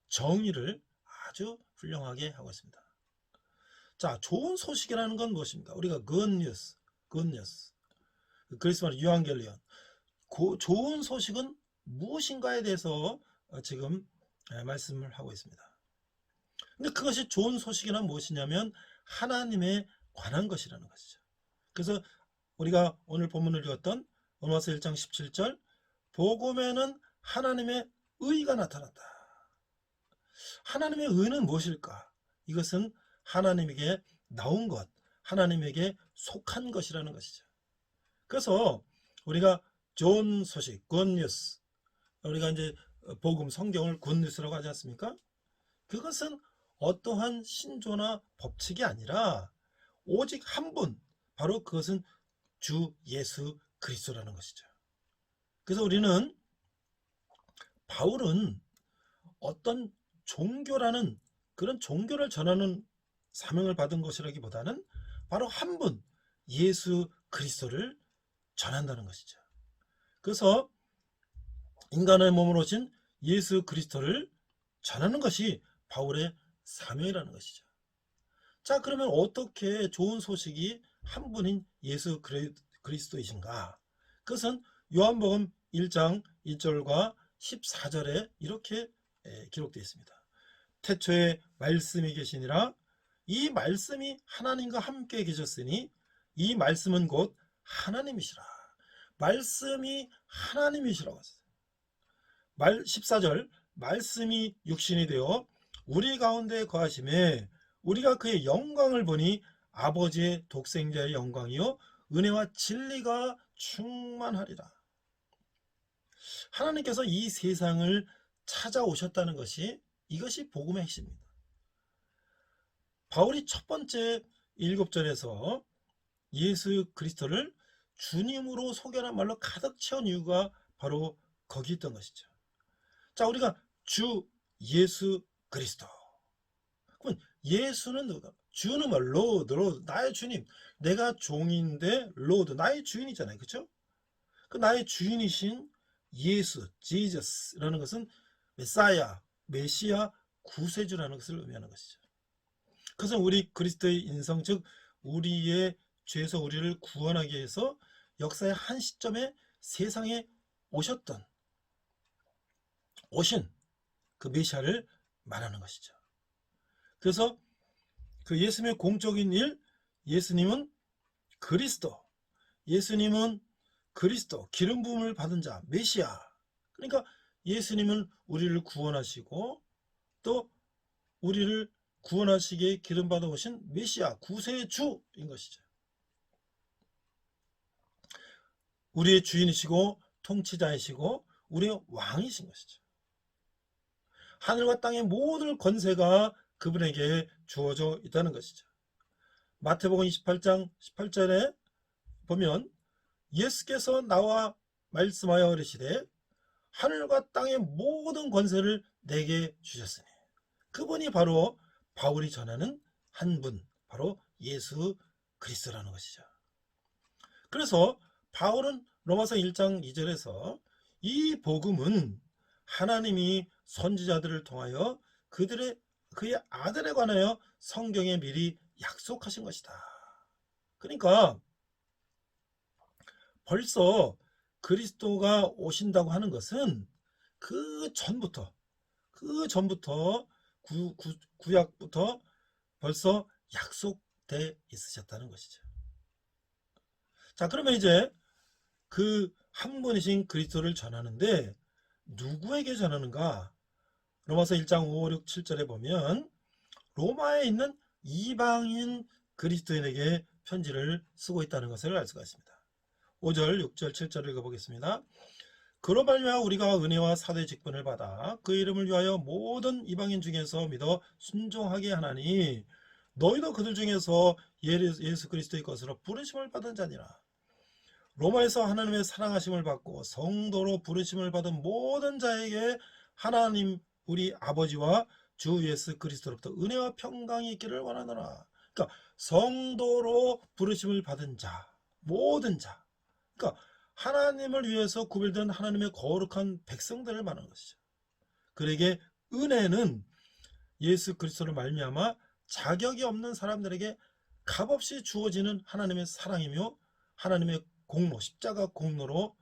정의를 아주 훌륭하게 하고 있습니다. 자, 좋은 소식이라는 건 무엇입니까? 우리가 good news, 그리스 말로 유앙겔리온, 좋은 소식은 무엇인가에 대해서 지금 말씀을 하고 있습니다. 근데 그것이 좋은 소식이란 무엇이냐면 하나님에 관한 것이라는 것이죠. 그래서 우리가 오늘 본문을 읽었던 로마서 1장 17절 복음에는 하나님의 의가 나타났다. 하나님의 의는 무엇일까? 이것은 하나님에게 나온 것, 하나님에게 속한 것이라는 것이죠. 그래서 우리가 좋은 소식, 굿뉴스, 우리가 이제 복음, 성경을 굿뉴스라고 하지 않습니까? 그것은 어떠한 신조나 법칙이 아니라 오직 한 분, 바로 그것은 주 예수 그리스도라는 것이죠. 그래서 우리는 바울은 어떤 종교라는 그런 종교를 전하는 사명을 받은 것이라기보다는 바로 한 분, 예수 그리스도를 전한다는 것이죠. 그래서 인간의 몸으로 오신 예수 그리스도를 전하는 것이 바울의 사명이라는 것이죠. 자, 그러면 어떻게 좋은 소식이 한 분인 예수 그리스도이신가? 그것은 요한복음 1장 1절과 14절에 이렇게 기록되어 있습니다. 태초에 말씀이 계시니라, 이 말씀이 하나님과 함께 계셨으니 이 말씀은 곧 하나님이시라. 말씀이 하나님이시라고 했어요. 14절, 말씀이 육신이 되어 우리 가운데 거하심에 우리가 그의 영광을 보니 아버지의 독생자의 영광이요 은혜와 진리가 충만하리라. 하나님께서 이 세상을 찾아오셨다는 것이, 이것이 복음의 핵심입니다. 바울이 첫 번째 7절에서 예수 그리스도를 주님으로 소개하는 말로 가득 채운 이유가 바로 거기 있던 것이죠. 자, 우리가 주 예수 그리스도. 그럼 예수는 누구다? 주는 뭐 로드, 나의 주님. 내가 종인데 로드, 나의 주인이잖아요. 그렇죠? 그 나의 주인이신 예수, 지저스라는 것은 메사야, 메시아, 구세주라는 것을 의미하는 것이죠. 그것은 우리 그리스도의 인성, 즉 우리의 죄에서 우리를 구원하기 위해서 역사의 한 시점에 세상에 오신 그 메시아를 말하는 것이죠. 그래서 그 예수님의 공적인 일, 예수님은 그리스도, 예수님은 그리스도, 기름 부음을 받은 자, 메시아. 그러니까 예수님은 우리를 구원하시고 또 우리를 구원하시기에 기름 받아 오신 메시아, 구세주인 것이죠. 우리의 주인이시고 통치자이시고 우리의 왕이신 것이죠. 하늘과 땅의 모든 권세가 그분에게 주어져 있다는 것이죠. 마태복음 28장 18절에 보면 예수께서 나와 말씀하여 이르시되 하늘과 땅의 모든 권세를 내게 주셨으니, 그분이 바로 바울이 전하는 한 분, 바로 예수 그리스도라는 것이죠. 그래서 바울은 로마서 1장 2절에서 이 복음은 하나님이 선지자들을 통하여 그의 아들에 관하여 성경에 미리 약속하신 것이다. 그러니까 벌써 그리스도가 오신다고 하는 것은 그 전부터 구약부터 벌써 약속돼 있으셨다는 것이죠. 자, 그러면 이제 그 한 분이신 그리스도를 전하는데 누구에게 전하는가? 로마서 1장 5, 6, 7절에 보면 로마에 있는 이방인 그리스도인에게 편지를 쓰고 있다는 것을 알 수가 있습니다. 5절, 6절, 7절을 읽어보겠습니다. 그로 말미암아 우리가 은혜와 사도의 직분을 받아 그 이름을 위하여 모든 이방인 중에서 믿어 순종하게 하나니 너희도 그들 중에서 예수 그리스도의 것으로 부르심을 받은 자니라. 로마에서 하나님의 사랑하심을 받고 성도로 부르심을 받은 모든 자에게 하나님 우리 아버지와 주 예수 그리스도로부터 은혜와 평강이 있기를 원하노라. 그러니까 성도로 부르심을 받은 자, 모든 자, 그러니까 하나님을 위해서 구별된 하나님의 거룩한 백성들을 말하는 것이죠. 그에게 은혜는 예수 그리스도를 말미암아 자격이 없는 사람들에게 값없이 주어지는 하나님의 사랑이며 하나님의 공로, 십자가 공로로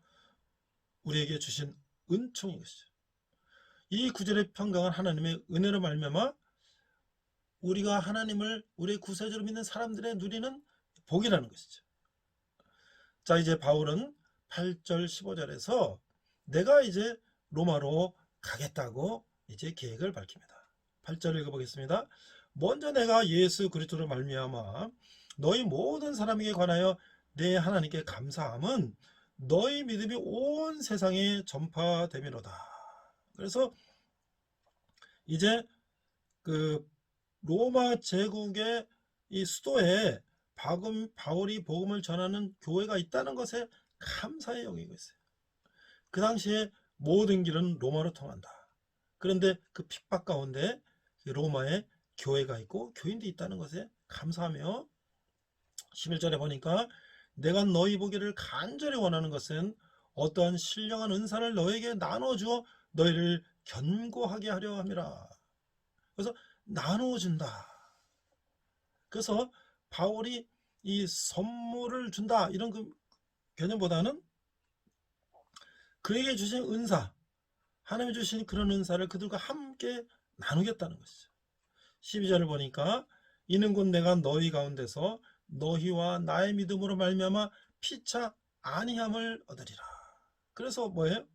우리에게 주신 은총인 것이죠. 이 구절의 평강은 하나님의 은혜로 말미암아 우리가 하나님을 우리의 구세주로 믿는 사람들의 누리는 복이라는 것이죠. 자, 이제 바울은 8절 15절에서 내가 이제 로마로 가겠다고 이제 계획을 밝힙니다. 8절 읽어보겠습니다. 먼저 내가 예수 그리스도로 말미암아 너희 모든 사람에게 관하여 내 하나님께 감사함은 너희 믿음이 온 세상에 전파되미로다. 그래서 이제 그 로마 제국의 이 수도에 바울이 복음을 전하는 교회가 있다는 것에 감사히 여기고 있어요. 그 당시에 모든 길은 로마로 통한다. 그런데 그 핍박 가운데 로마에 교회가 있고 교인들이 있다는 것에 감사하며 11절에 보니까 내가 너희 보기를 간절히 원하는 것은 어떠한 신령한 은사를 너에게 나눠주어 너희를 견고하게 하려 함이라. 그래서 나눠준다. 그래서 바울이 이 선물을 준다 이런 그 개념보다는 그에게 주신 은사, 하나님이 주신 그런 은사를 그들과 함께 나누겠다는 것이죠. 12절을 보니까 이는 곧 내가 너희 가운데서 너희와 나의 믿음으로 말미암아 피차 아니함을 얻으리라. 그래서 뭐예요?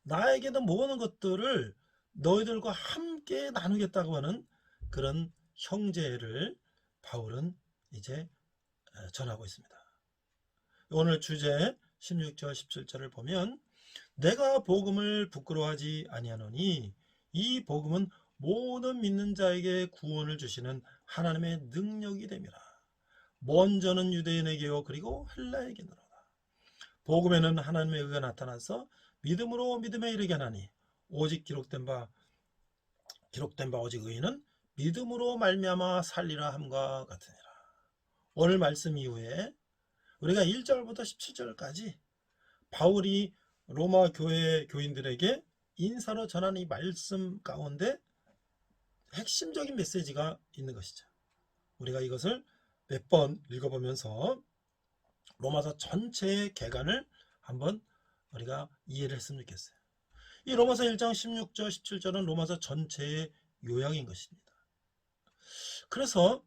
나에게는 모든 것들을 너희들과 함께 나누겠다고 하는 그런 형제를 바울은 이제 전하고 있습니다. 오늘 주제 16절 17절을 보면 내가 복음을 부끄러워하지 아니하노니 이 복음은 모든 믿는 자에게 구원을 주시는 하나님의 능력이 됨이라. 먼저는 유대인에게요 그리고 헬라에게노라. 복음에는 하나님의 의가 나타나서 믿음으로 믿음에 이르게 하나니 오직 기록된 바 오직 의인은 믿음으로 말미암아 살리라 함과 같으니라. 오늘 말씀 이후에 우리가 1절부터 17절까지 바울이 로마 교회 교인들에게 인사로 전하는 이 말씀 가운데 핵심적인 메시지가 있는 것이죠. 우리가 이것을 몇 번 읽어보면서 로마서 전체의 개관을 한번 우리가 이해를 했으면 좋겠어요. 이 로마서 1장 16절 17절은 로마서 전체의 요약인 것입니다. 그래서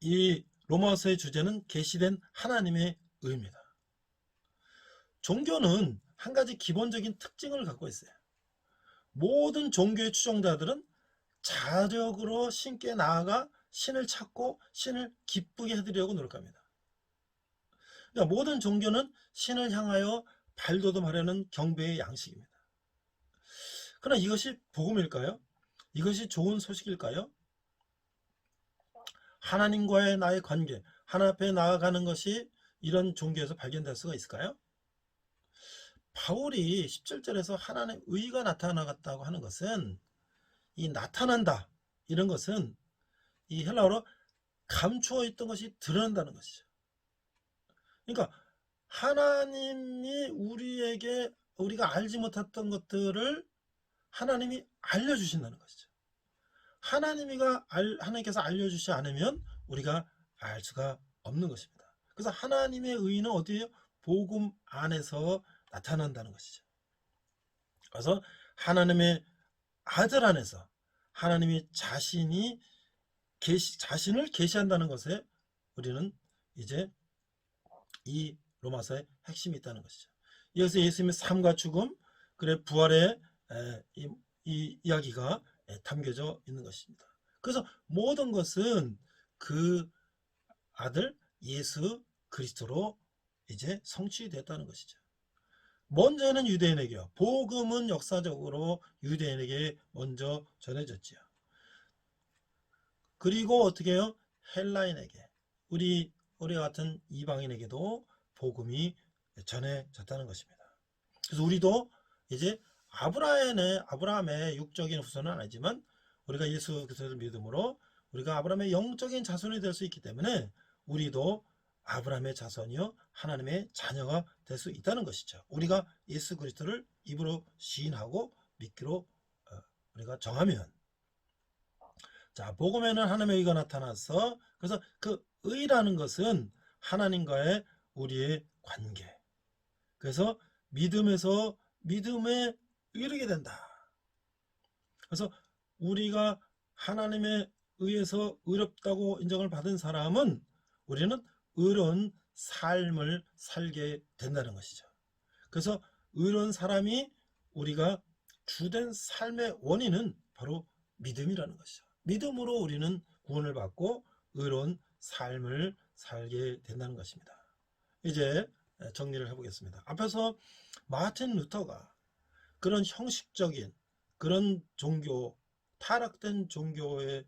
이 로마서의 주제는 계시된 하나님의 의입니다. 종교는 한 가지 기본적인 특징을 갖고 있어요. 모든 종교의 추종자들은 자력으로 신께 나아가 신을 찾고 신을 기쁘게 해드리려고 노력합니다. 그러니까 모든 종교는 신을 향하여 발돋움하려는 경배의 양식입니다. 그러나 이것이 복음일까요? 이것이 좋은 소식일까요? 하나님과의 나의 관계, 하나님 앞에 나아가는 것이 이런 종교에서 발견될 수가 있을까요? 바울이 17절에서 하나님의 의가 나타나갔다고 하는 것은 이 나타난다 이런 것은 이 헬라어로 감추어 있던 것이 드러난다는 것이죠. 그러니까 하나님이 우리에게 우리가 알지 못했던 것들을 하나님이 알려주신다는 것이죠. 하나님께서 알려주시지 않으면 우리가 알 수가 없는 것입니다. 그래서 하나님의 의는 어디에요? 복음 안에서 나타난다는 것이죠. 그래서 하나님의 아들 안에서 하나님이 자신을 계시한다는 것에 우리는 이제 이 로마서의 핵심이 있다는 것이죠. 여기서 예수님의 삶과 죽음, 그래 부활의 이 이야기가 담겨져 있는 것입니다. 그래서 모든 것은 그 아들 예수 그리스도로 이제 성취됐다는 것이죠. 먼저는 유대인에게요. 복음은 역사적으로 유대인에게 먼저 전해졌지요. 그리고 어떻게 해요? 헬라인에게, 우리 같은 이방인에게도 복음이 전해졌다는 것입니다. 그래서 우리도 이제 아브라함의 육적인 후손은 아니지만 우리가 예수 그리스도를 믿음으로 우리가 아브라함의 영적인 자손이 될 수 있기 때문에 우리도 아브라함의 자손이요 하나님의 자녀가 될 수 있다는 것이죠. 우리가 예수 그리스도를 입으로 시인하고 믿기로 우리가 정하면, 자, 복음에는 하나님의 의가 나타나서, 그래서 그 의라는 것은 하나님과의 우리의 관계, 그래서 믿음에서 믿음에 이르게 된다. 그래서 우리가 하나님에 의해서 의롭다고 인정을 받은 사람은 우리는 의로운 삶을 살게 된다는 것이죠. 그래서 의로운 사람이 우리가 주된 삶의 원인은 바로 믿음이라는 것이죠. 믿음으로 우리는 구원을 받고 의로운 삶을 살게 된다는 것입니다. 이제 정리를 해보겠습니다. 앞에서 마틴 루터가 그런 형식적인 그런 종교, 타락된 종교에서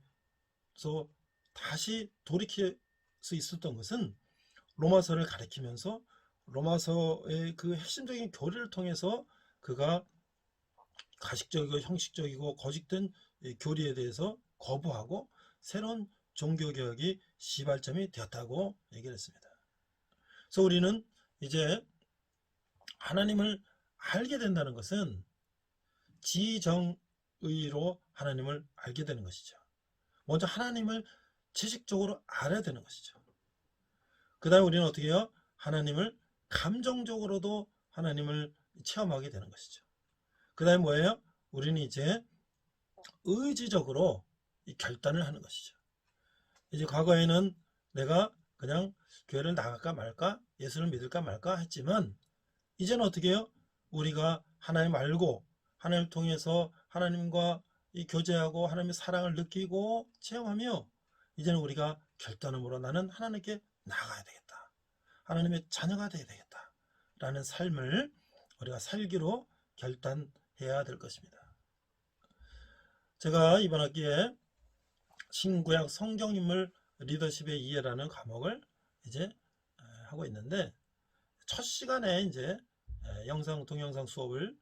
다시 돌이킬 수 있었던 것은 로마서를 가리키면서 로마서의 그 핵심적인 교리를 통해서 그가 가식적이고 형식적이고 거짓된 교리에 대해서 거부하고 새로운 종교개혁이 시발점이 되었다고 얘기를 했습니다. 그래서 우리는 이제 하나님을 알게 된다는 것은 지정의로 하나님을 알게 되는 것이죠. 먼저 하나님을 지식적으로 알아야 되는 것이죠. 그 다음에 우리는 어떻게 해요? 하나님을 감정적으로도 하나님을 체험하게 되는 것이죠. 그 다음에 뭐예요? 우리는 이제 의지적으로 이 결단을 하는 것이죠. 이제 과거에는 내가 그냥 교회를 나갈까 말까, 예수를 믿을까 말까 했지만 이제는 어떻게 해요? 우리가 하나님 알고 하나님을 통해서 하나님과 이 교제하고 하나님의 사랑을 느끼고 체험하며 이제는 우리가 결단함으로 나는 하나님께 나가야 되겠다. 하나님의 자녀가 되어야 되겠다. 라는 삶을 우리가 살기로 결단해야 될 것입니다. 제가 이번 학기에 신구약 성경인물 리더십의 이해라는 과목을 이제 하고 있는데 첫 시간에 이제 동영상 수업을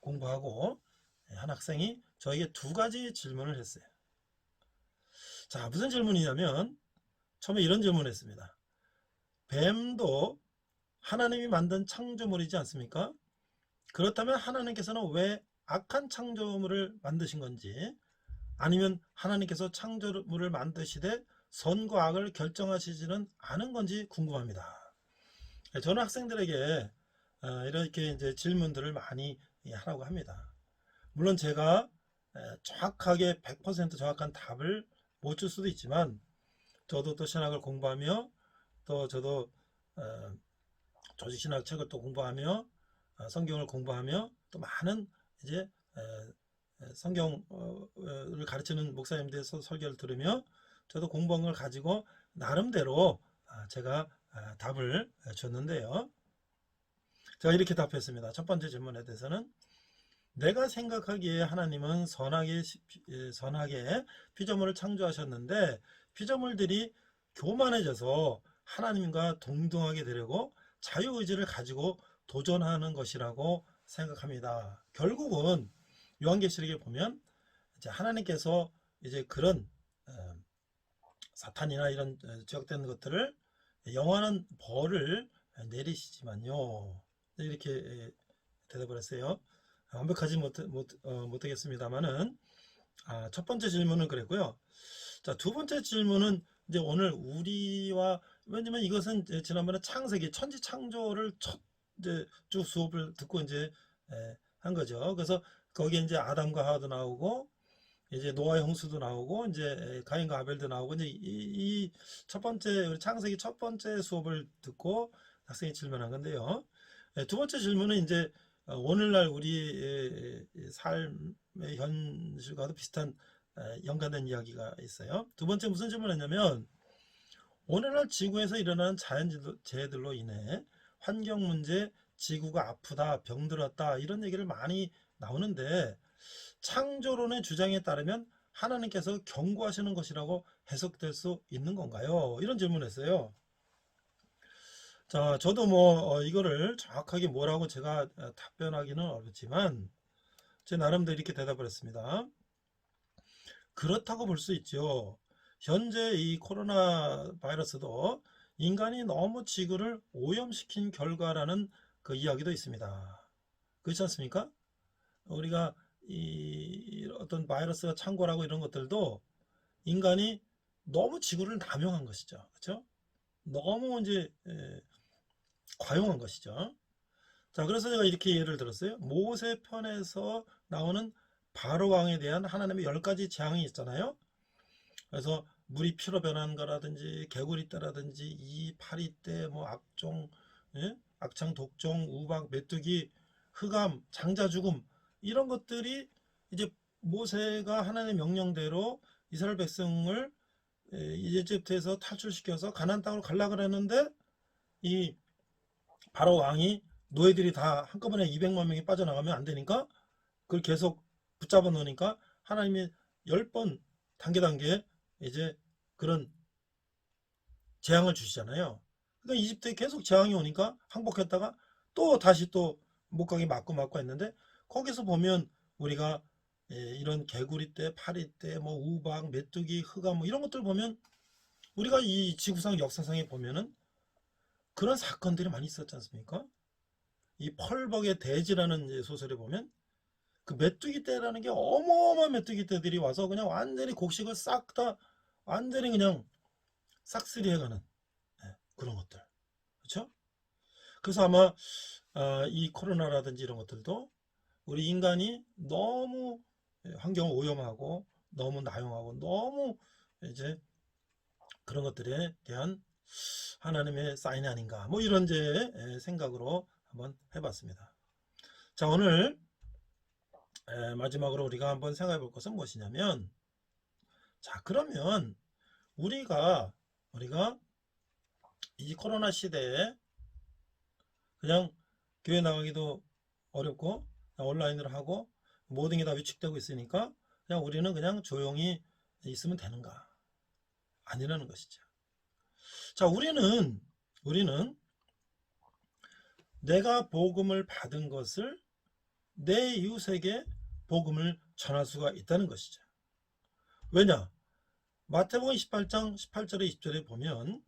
공부하고 한 학생이 저에게 두 가지 질문을 했어요. 자, 무슨 질문이냐면 처음에 이런 질문을 했습니다. 뱀도 하나님이 만든 창조물이지 않습니까? 그렇다면 하나님께서는 왜 악한 창조물을 만드신 건지 아니면 하나님께서 창조물을 만드시되 선과 악을 결정하시지는 않은 건지 궁금합니다. 저는 학생들에게 이렇게 이제 질문들을 많이 하라고 합니다. 물론 제가 정확하게 100% 정확한 답을 못 줄 수도 있지만 저도 또 신학을 공부하며 또 저도 조직신학 책을 또 공부하며 성경을 공부하며 또 많은 이제 성경을 가르치는 목사님들에서 설교를 들으며 저도 공부한 걸 가지고 나름대로 제가 답을 줬는데요. 제가 이렇게 답했습니다. 첫 번째 질문에 대해서는 내가 생각하기에 하나님은 선하게 피조물을 창조하셨는데 피조물들이 교만해져서 하나님과 동등하게 되려고 자유의지를 가지고 도전하는 것이라고 생각합니다. 결국은 요한계시록에 보면 이제 하나님께서 이제 그런 사탄이나 이런 죄악된 것들을 영원한 벌을 내리시지만요. 이렇게 대답을 했어요. 완벽하지 못하겠습니다만은 첫 번째 질문은 그랬고요. 자, 두 번째 질문은 이제 오늘 우리와 왜냐면 이것은 지난번에 창세기 천지 창조를 이제 쭉 수업을 듣고 이제 한 거죠. 그래서 거기에 이제 아담과 하와도 나오고 이제 노아의 홍수도 나오고 이제 가인과 아벨도 나오고 이제 이 첫 번째 우리 창세기 첫 번째 수업을 듣고 학생이 질문한 건데요. 두 번째 질문은 이제 오늘날 우리의 삶의 현실과도 비슷한 연관된 이야기가 있어요. 두 번째 무슨 질문을 했냐면 오늘날 지구에서 일어나는 자연재해들로 인해 환경 문제, 지구가 아프다, 병들었다 이런 얘기를 많이 나오는데 창조론의 주장에 따르면 하나님께서 경고하시는 것이라고 해석될 수 있는 건가요? 이런 질문을 했어요. 자, 저도 뭐 이거를 정확하게 뭐라고 제가 답변하기는 어렵지만 제 나름대로 이렇게 대답을 했습니다. 그렇다고 볼 수 있죠. 현재 이 코로나 바이러스도 인간이 너무 지구를 오염시킨 결과라는 그 이야기도 있습니다. 그렇지 않습니까? 우리가 이 어떤 바이러스가 창궐하고 이런 것들도 인간이 너무 지구를 남용한 것이죠. 그렇죠? 너무 이제 과용한 것이죠. 자, 그래서 제가 이렇게 예를 들었어요. 모세편에서 나오는 바로 왕에 대한 하나님의 10가지 재앙이 있잖아요. 그래서 물이 피로 변한 거라든지 개구리 떼라든지 이 파리 떼, 뭐 악종, 악창, 독종, 우박, 메뚜기, 흑암, 장자 죽음 이런 것들이 이제 모세가 하나님의 명령대로 이스라엘 백성을 이집트에서 탈출시켜서 가나안 땅으로 가려고 그랬는데 이 바로 왕이 노예들이 다 한꺼번에 200만 명이 빠져나가면 안 되니까 그걸 계속 붙잡아 놓으니까 하나님이 10번 단계 이제 그런 재앙을 주시잖아요. 그러니까 이집트에 계속 재앙이 오니까 항복했다가 또 다시 또 못 가게 막고 했는데 거기서 보면 우리가 이런 개구리 떼, 파리 떼, 뭐 우박, 메뚜기, 흑암 뭐 이런 것들 보면 우리가 이 지구상 역사상에 보면은 그런 사건들이 많이 있었지 않습니까? 이 펄벅의 대지라는 소설에 보면 그 메뚜기 떼라는 게 어마어마한 메뚜기 떼들이 와서 그냥 완전히 곡식을 싹 다 완전히 그냥 싹쓸이 해가는 그런 것들. 그렇죠? 그래서 아마 이 코로나라든지 이런 것들도 우리 인간이 너무 환경을 오염하고 너무 나용하고 너무 이제 그런 것들에 대한 하나님의 사인이 아닌가 뭐 이런 제 생각으로 한번 해봤습니다. 자, 오늘 마지막으로 우리가 한번 생각해 볼 것은 무엇이냐면, 자, 그러면 우리가 이 코로나 시대에 그냥 교회 나가기도 어렵고 온라인으로 하고 모든 게 다 위축되고 있으니까 그냥 우리는 그냥 조용히 있으면 되는가? 아니라는 것이죠. 자, 우리는 내가 복음을 받은 것을 내 이웃에게 복음을 전할 수가 있다는 것이죠. 왜냐? 마태복음 18장 18절에 20절에 보면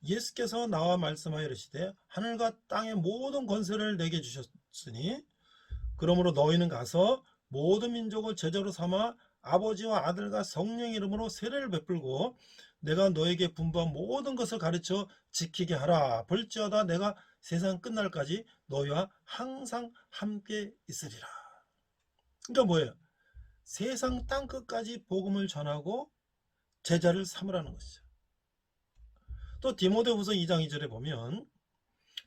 예수께서 나와 말씀하여 이르시되 하늘과 땅의 모든 권세를 내게 주셨으니 그러므로 너희는 가서 모든 민족을 제자로 삼아 아버지와 아들과 성령의 이름으로 세례를 베풀고 내가 너에게 분부한 모든 것을 가르쳐 지키게 하라. 볼지어다 내가 세상 끝날까지 너희와 항상 함께 있으리라. 그러니까 뭐예요? 세상 땅끝까지 복음을 전하고 제자를 삼으라는 것이죠. 또 디모데후서 2장 2절에 보면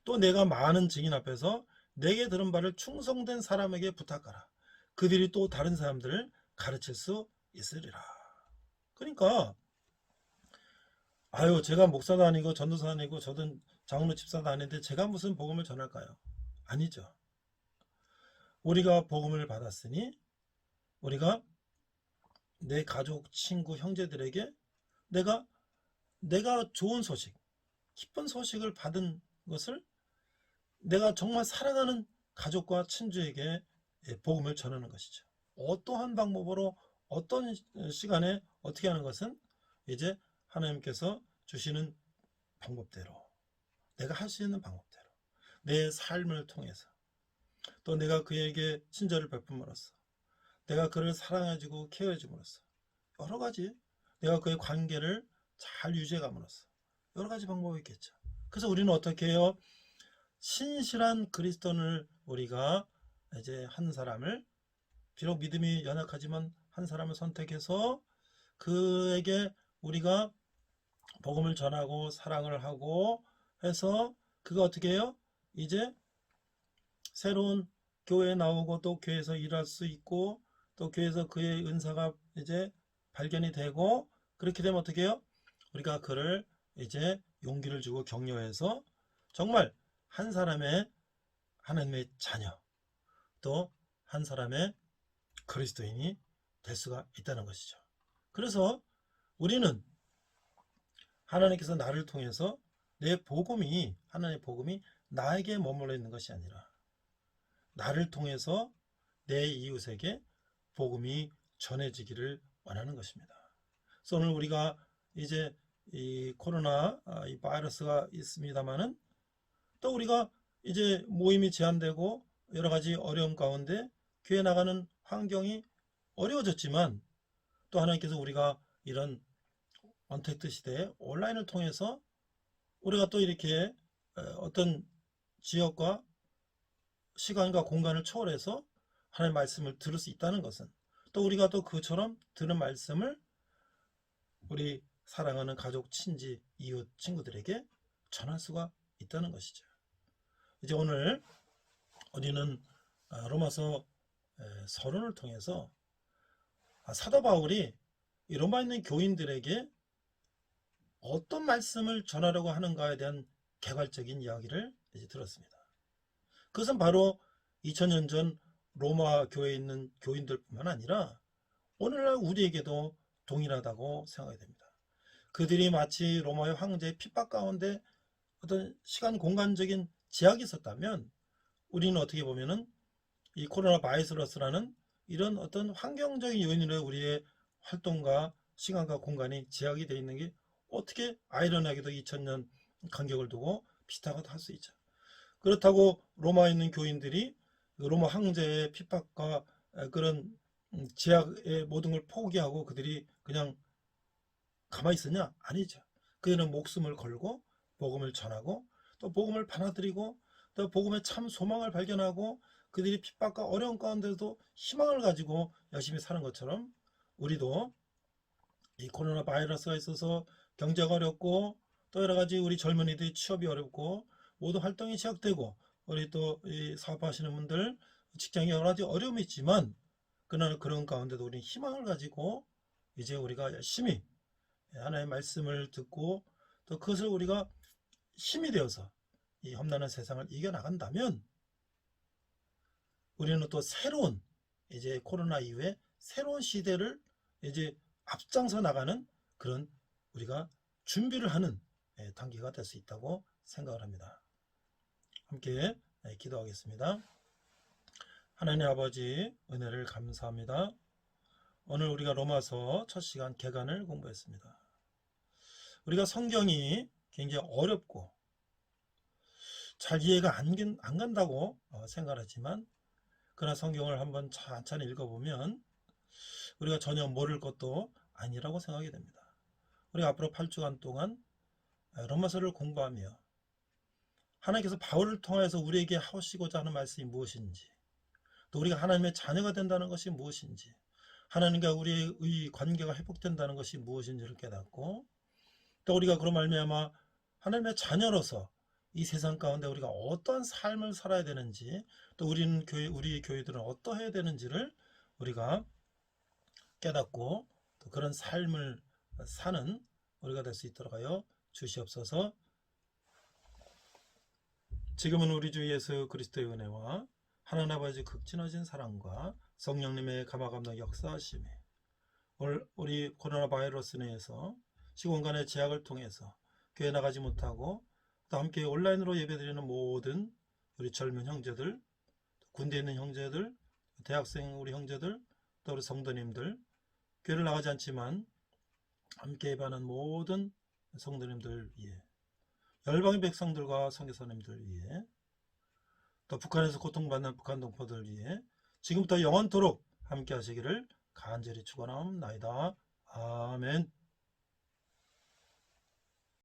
또 내가 많은 증인 앞에서 내게 들은 바를 충성된 사람에게 부탁하라. 그들이 또 다른 사람들을 가르칠 수 있으리라. 그러니까 제가 목사도 아니고 전도사 아니고 저도 장로 집사도 아닌데 제가 무슨 복음을 전할까요? 아니죠. 우리가 복음을 받았으니 우리가 내 가족, 친구, 형제들에게 내가 좋은 소식, 기쁜 소식을 받은 것을 내가 정말 사랑하는 가족과 친주에게 복음을 전하는 것이죠. 어떠한 방법으로 어떤 시간에 어떻게 하는 것은 이제 하나님께서 주시는 방법대로 내가 할 수 있는 방법대로 내 삶을 통해서 또 내가 그에게 친절을 베품으로써 내가 그를 사랑해주고 케어해줌으로써 여러 가지 내가 그의 관계를 잘 유지해감으로써 여러 가지 방법이 있겠죠. 그래서 우리는 어떻게 해요? 신실한 그리스도인을 우리가 이제 한 사람을 비록 믿음이 연약하지만 한 사람을 선택해서 그에게 우리가 복음을 전하고 사랑을 하고 해서 그가 어떻게 해요? 이제 새로운 교회에 나오고 또 교회에서 일할 수 있고 또 교회에서 그의 은사가 이제 발견이 되고 그렇게 되면 어떻게 해요? 우리가 그를 이제 용기를 주고 격려해서 정말 한 사람의 하나님의 자녀 또 한 사람의 그리스도인이 될 수가 있다는 것이죠. 그래서 우리는 하나님께서 나를 통해서 하나님의 복음이 나에게 머물러 있는 것이 아니라 나를 통해서 내 이웃에게 복음이 전해지기를 원하는 것입니다. 그래서 오늘 우리가 이제 이 코로나 이 바이러스가 있습니다만은 또 우리가 이제 모임이 제한되고 여러 가지 어려움 가운데 교회 나가는 환경이 어려워졌지만 또 하나님께서 우리가 이런 언택트 시대에 온라인을 통해서 우리가 또 이렇게 어떤 지역과 시간과 공간을 초월해서 하나님의 말씀을 들을 수 있다는 것은 또 우리가 또 그처럼 들은 말씀을 우리 사랑하는 가족, 친지, 이웃, 친구들에게 전할 수가 있다는 것이죠. 이제 오늘 우리는 로마서 서론을 통해서 사도 바울이 이 로마에 있는 교인들에게 어떤 말씀을 전하려고 하는가에 대한 개괄적인 이야기를 이제 들었습니다. 그것은 바로 2000년 전 로마 교회에 있는 교인들뿐만 아니라 오늘날 우리에게도 동일하다고 생각이 됩니다. 그들이 마치 로마의 황제의 핍박 가운데 어떤 시간 공간적인 제약이 있었다면 우리는 어떻게 보면은 이 코로나 바이러스라는 이런 어떤 환경적인 요인으로 우리의 활동과 시간과 공간이 제약이 되어 있는 게 어떻게 아이러니하게도 2000년 간격을 두고 비슷하다고 할 수 있죠. 그렇다고 로마에 있는 교인들이 로마 황제의 핍박과 그런 제약의 모든 걸 포기하고 그들이 그냥 가만히 있었냐? 아니죠. 그들은 목숨을 걸고 복음을 전하고 또 복음을 받아들이고 또 복음의 참 소망을 발견하고 그들이 핍박과 어려운 가운데도 희망을 가지고 열심히 사는 것처럼 우리도 이 코로나 바이러스가 있어서 경제가 어렵고 또 여러 가지 우리 젊은이들이 취업이 어렵고 모든 활동이 제약되고 우리 또 이 사업하시는 분들 직장에 여러 가지 어려움이 있지만 그러나 그런 가운데도 우리는 희망을 가지고 이제 우리가 열심히 하나님의 말씀을 듣고 또 그것을 우리가 힘이 되어서 이 험난한 세상을 이겨나간다면 우리는 또 새로운 이제 코로나 이후에 새로운 시대를 이제 앞장서 나가는 그런 우리가 준비를 하는 단계가 될 수 있다고 생각을 합니다. 함께 기도하겠습니다. 하나님 아버지 은혜를 감사합니다. 오늘 우리가 로마서 첫 시간 개간을 공부했습니다. 우리가 성경이 굉장히 어렵고 잘 이해가 안 간다고 생각하지만 그러나 성경을 한번 천천히 읽어보면 우리가 전혀 모를 것도 아니라고 생각이 됩니다. 우리가 앞으로 8주간 동안 로마서를 공부하며 하나님께서 바울을 통해서 우리에게 하시고자 하는 말씀이 무엇인지 또 우리가 하나님의 자녀가 된다는 것이 무엇인지 하나님과 우리의 관계가 회복된다는 것이 무엇인지를 깨닫고 또 우리가 그런 말미암아 하나님의 자녀로서 이 세상 가운데 우리가 어떠한 삶을 살아야 되는지 또 우리 교회들은 어떠해야 되는지를 우리가 깨닫고 또 그런 삶을 사는 우리가 될 수 있도록 하여 주시옵소서. 지금은 우리 주 예수 그리스도의 은혜와 하나님 아버지 극진하신 사랑과 성령님의 감화감동 역사하심이 우리 코로나 바이러스 내에서 시공간의 제약을 통해서 교회 나가지 못하고 또 함께 온라인으로 예배드리는 모든 우리 젊은 형제들, 군대에 있는 형제들, 대학생 우리 형제들, 또 우리 성도님들, 교회를 나가지 않지만 함께 예배하는 모든 성도님들 위해, 열방의 백성들과 선교사님들 위해, 또 북한에서 고통받는 북한 동포들 위해 지금부터 영원토록 함께 하시기를 간절히 축원하옵나이다.